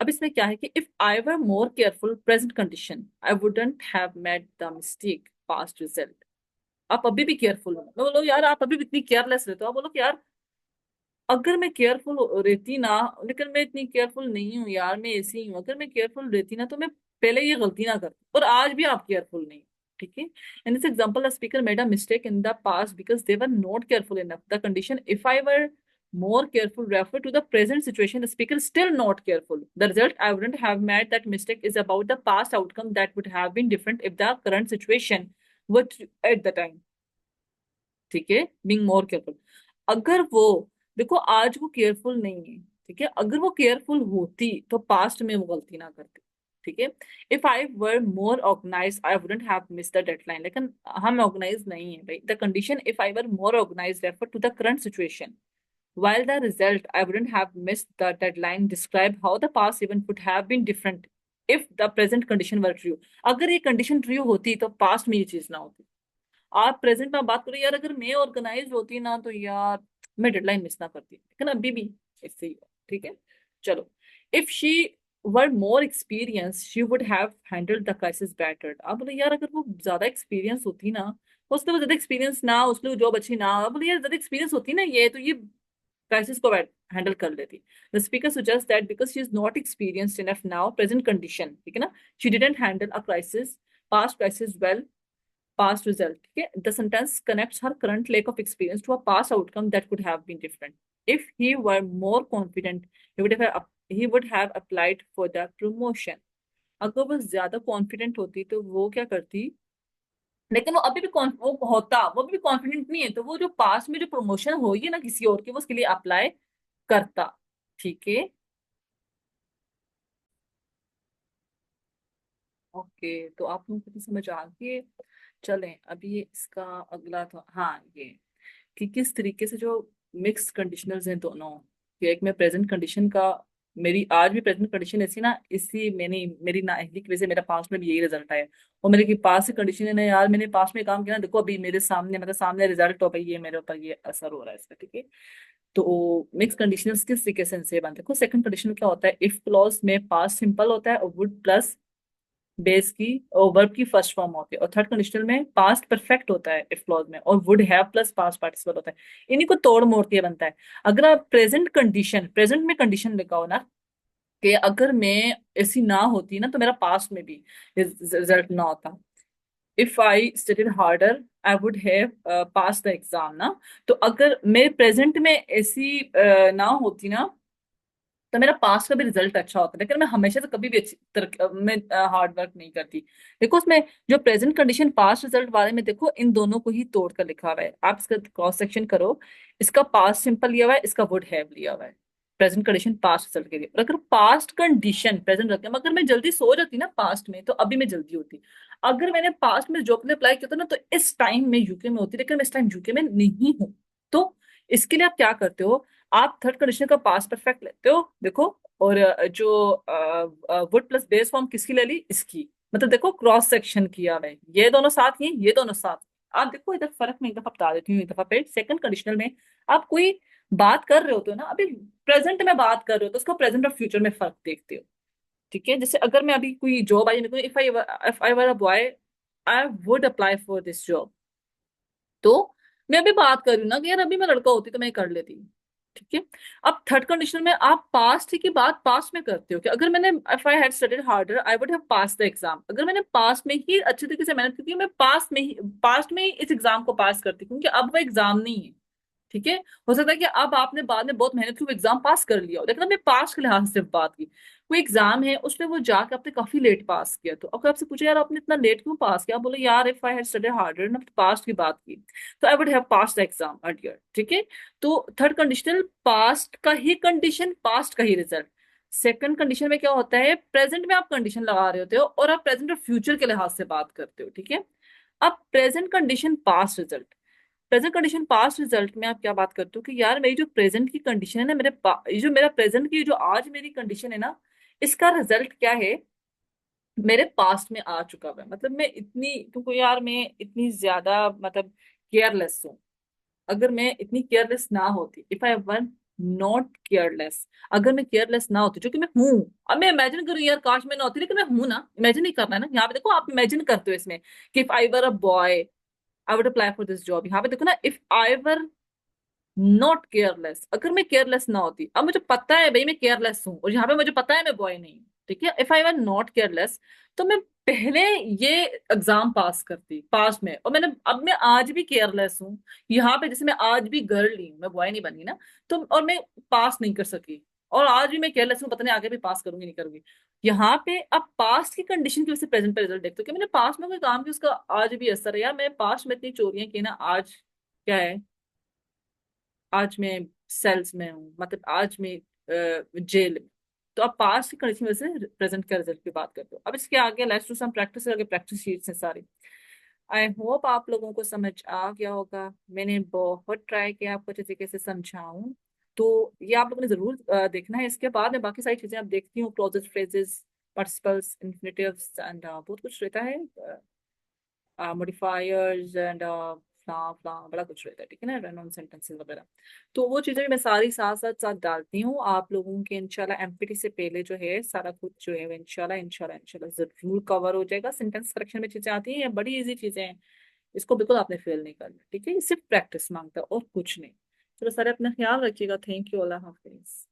अब इसमें क्या है कि if I were more careful present condition I wouldn't have made the mistake past result. आप अभी भी केयरफुल हो. मैं बोलो यार आप अभी भी इतनी केयरलेस रहते हो, आप बोलो कि यार अगर मैं केयरफुल रहती ना, लेकिन मैं इतनी केयरफुल नहीं हूँ यार, मैं ऐसी ही हूँ, अगर मैं केयरफुल रहती ना तो मैं पहले ये गलती ना करती, और आज भी आप केयरफुल नहीं. ठीक है. In this example the speaker made a mistake in the past because they were not careful enough. The condition if I were more careful refer to the present situation, the speaker is still not careful. The result I wouldn't have made that mistake is about the past outcome that would have been different if the current situation was at the time. ठीक है. being more careful, अगर वो, देखो आज वो careful नहीं है. ठीक है. अगर वो केयरफुल होती तो पास्ट में वो गलती ना करती. ठीक है. If I were more organise I wouldn't have miss the deadline. लेकिन हम ऑर्गेनाइज नहीं है भाई. The condition if I were more organise refer to the current situation while the result I wouldn't have missed the deadline describe how the past event would have been different if the present condition were true. अगर ये condition true होती तो past में ये चीज ना होती. आप प्रेजेंट में बात करो यार, अगर मैं ऑर्गेनाइज होती ना तो यार मैं डेडलाइन मिस ना करती, लेकिन अभी भी इससे ही. ठीक है. चलो. If she were more experience she would have handled the crisis better. आप बोले यार अगर वो ज्यादा एक्सपीरियंस होती ना, उसके बाद ज्यादा एक्सपीरियंस ना, उसके जॉब अच्छी ना, आप बोले यार ज्यादा एक्सपीरियंस होती ना ये, तो ये क्राइसिस को हैंडल कर लेती. The speaker suggest that because she is not experienced enough now present condition. ठीक है ना, she didn't handle a crisis past crisis well past result. Okay, the sentence connects her current lack of experience to a past outcome that could have been different. If he were more confident, he would have applied for the promotion. अगर वो ज्यादा confident होती तो वो क्या करती, लेकिन वो अभी भी वो होता, वो अभी भी कॉन्फिडेंट नहीं है, तो वो जो पास में जो प्रमोशन होगी ना किसी और की, वो उसके लिए अप्लाई करता. ठीक है. ओके. तो आप लोगों को समझ आ गई. चलें अभी इसका अगला था, हाँ ये कि किस तरीके से जो मिक्स कंडीशनल्स हैं दोनों, कि एक में प्रेजेंट कंडीशन का, मेरी आज भी प्रेजेंट कंडीशन ऐसी ना, इसी मैंने मेरी नाअहली की वजह से मेरा पास्ट में भी यही रिजल्ट आया. और मेरे की पास की कंडीशन है ना यार, मैंने पास्ट में काम किया ना, देखो अभी मेरे सामने मतलब सामने रिजल्ट हो भाई, ये मेरे ऊपर ये असर हो रहा है इसका. ठीक है. तो मिक्स कंडीशनल्स किस तरीके से इनसे बनते हैं, देखो सेकंड कंडीशन क्या होता है, इफ क्लॉज में पास्ट सिंपल होता है और वुड प्लस बेस की और वर्ब की फर्स्ट फॉर्म होती है, और थर्ड कंडीशनल में पास्ट परफेक्ट होता है इफ क्लॉज में, और would have plus past participle होता है. इन्हीं को तोड़ मोड़ के बनता है. अगर आप प्रेजेंट कंडीशन, प्रेजेंट में कंडीशन लगाओ ना, कि अगर मैं ऐसी ना होती ना तो मेरा पास्ट में भी रिजल्ट ना होता। If I studied harder I would have pass the exam ना। तो अगर मेरे प्रेजेंट में ऐसी ना होती ना तो मेरा पास का भी रिजल्ट अच्छा होता, लेकिन मैं हमेशा से कभी भी मैं हार्ड वर्क नहीं करती। देखो उसमें जो प्रेजेंट कंडीशन पास्ट रिजल्ट वाले में देखो इन दोनों को ही तोड़ कर लिखा हुआ है, आप इसका क्रॉस सेक्शन करो। इसका पास्ट सिंपल लिया हुआ है, इसका वुड हैव लिया हुआ है प्रेजेंट कंडीशन पास्ट रिजल्ट के लिए। और अगर पास्ट कंडीशन प्रेजेंट रखें, अगर मैं जल्दी सो जाती ना पास्ट में तो अभी मैं जल्दी होती। अगर मैंने पास्ट में जॉब के लिए अप्लाई किया था ना तो इस टाइम मैं यूके में होती, लेकिन मैं इस टाइम यूके में नहीं हूँ। तो इसके लिए आप क्या करते हो, आप थर्ड कंडीशन का पास्ट परफेक्ट लेते हो देखो। और जो वुड प्लस बेस फॉर्म किसकी ले ली, इसकी। मतलब देखो क्रॉस सेक्शन किया है, ये दोनों साथ ही ये दोनों साथ। आप देखो इधर फर्क मैं एक दफा बता देती हूँ, एक दफा पे सेकंड कंडीशनल में आप कोई बात कर रहे होते हो ना, अभी प्रेजेंट में बात कर रहे हो तो उसका प्रेजेंट और फ्यूचर में फर्क देखते हो। ठीक है, जैसे अगर मैं अभी कोई जॉब आई मेरे को, if I were a boy I would apply for this job. तो मैं अभी बात कर रही हूँ ना कि यार अभी मैं लड़का होती तो मैं कर लेती। ठीक है। अब थर्ड कंडीशन में आप पास्ट की बात पास्ट में करते हो कि अगर मैंने if I had studied harder I would have pass the exam. अगर मैंने पास्ट में ही अच्छे तरीके से मेहनत की, मैं पास्ट में ही इस एग्जाम को पास करती, क्योंकि अब वो एग्जाम नहीं है। ठीक है। हो सकता है कि अब आपने बाद में बहुत मेहनत की वो एग्जाम पास कर लिया हो, लेकिन हमने पास के लिहाज से सिर्फ बात की। कोई एग्जाम है उसमें वो जाके आपने काफी लेट पास किया, तो अगर आपसे पूछे यार आपने इतना लेट क्यों पास किया, आप बोले यार if I had studied harder ना, पास्ट की बात की, तो I would have pass the exam earlier. ठीक है। तो थर्ड कंडीशनल पास्ट का ही कंडीशन पास्ट का ही रिजल्ट। सेकंड कंडीशन में क्या होता है, प्रेजेंट में आप कंडीशन लगा रहे होते हो और आप प्रेजेंट और फ्यूचर के लिहाज से बात करते हो। ठीक है। अब present condition past result, present condition past result में आप क्या बात करते हो कि यार मेरी जो प्रेजेंट की कंडीशन है ना, ये जो मेरा प्रेजेंट की जो आज मेरी कंडीशन है ना, इसका रिजल्ट क्या है, मेरे पास्ट में आ चुका हुआ है। मतलब मैं इतनी, क्योंकि यार मैं इतनी ज्यादा मतलब केयरलेस हूँ। अगर मैं इतनी केयरलेस ना होती, if I one not careless, अगर मैं केयरलेस ना होती जो कि मैं हूं। अब मैं इमेजिन करूँ यार काश मैं ना होती, लेकिन मैं हूं ना, इमेजिन नहीं करना है ना। यहाँ पे देखो आप इमेजिन करते हो इसमें कि if I were a boy I would apply for this job. यहाँ पे देखो ना, if I were not careless, अगर मैं केयरलेस ना होती, अब मुझे पता है भाई मैं केयरलेस हूँ और यहाँ पे मुझे पता है मैं बॉय नहीं हूँ। ठीक है। If I were not careless तो मैं पहले ये एग्जाम पास करती पास में, और मैंने अब मैं आज भी केयरलेस हूँ। यहाँ पे जैसे मैं आज भी गर्ल ही हूँ, मैं बॉय नहीं बनी ना, तो और मैं पास नहीं कर सकी, और आज भी मैं केयरलेस हूँ, पता नहीं आगे भी पास करूंगी नहीं करूंगी। यहाँ पे अब पास्ट की कंडीशन की वजह से प्रेजेंट पे रिजल्ट देखते हो कि मैंने पास्ट में कोई काम किया उसका आज भी असर है। यार मैं पास्ट में इतनी चोरियां की ना, आज क्या है, आज मैं सेल्स में हूँ, मतलब आज मैं जेल में। तो आप पास्ट की कंडीशन में से प्रेजेंट के रिजल्ट की बात करते हो। अब इसके आगे लेट्स डू सम प्रैक्टिस, आगे प्रैक्टिस शीट्स हैं सारी। आई होप आप लोगों को समझ आ गया होगा, मैंने बहुत ट्राई किया आपको अच्छे तरीके से समझाऊं। तो ये आप लोगों ने जरूर देखना है। इसके बाद में बाकी सारी चीजें आप देखती हूँ, क्लोजेड फ्रेजेस, पार्टिसिपल्स, इन्फिनिटिव्स एंड बहुत कुछ रहता है, मॉडिफायर्स एंड फ्ला फ्ला बड़ा कुछ रहता है। ठीक है ना, रन ऑन सेंटेंसेस वगैरह। तो वो चीजें भी मैं सारी साथ साथ साथ डालती हूँ आप लोगों के। इंशाल्लाह एमपीटी से पहले जो है सारा कुछ जो है वो इंशाल्लाह इंशाल्लाह इंशाल्लाह जरूर कवर हो जाएगा। सेंटेंस करेक्शन में चीजें आती हैं, ये बड़ी इजी चीजें हैं, इसको बिल्कुल आपने फेल नहीं करना। ठीक है, ये सिर्फ प्रैक्टिस मांगता है और कुछ नहीं। चलो सारे अपना ख्याल रखिएगा। Thank you, Allah Hafiz.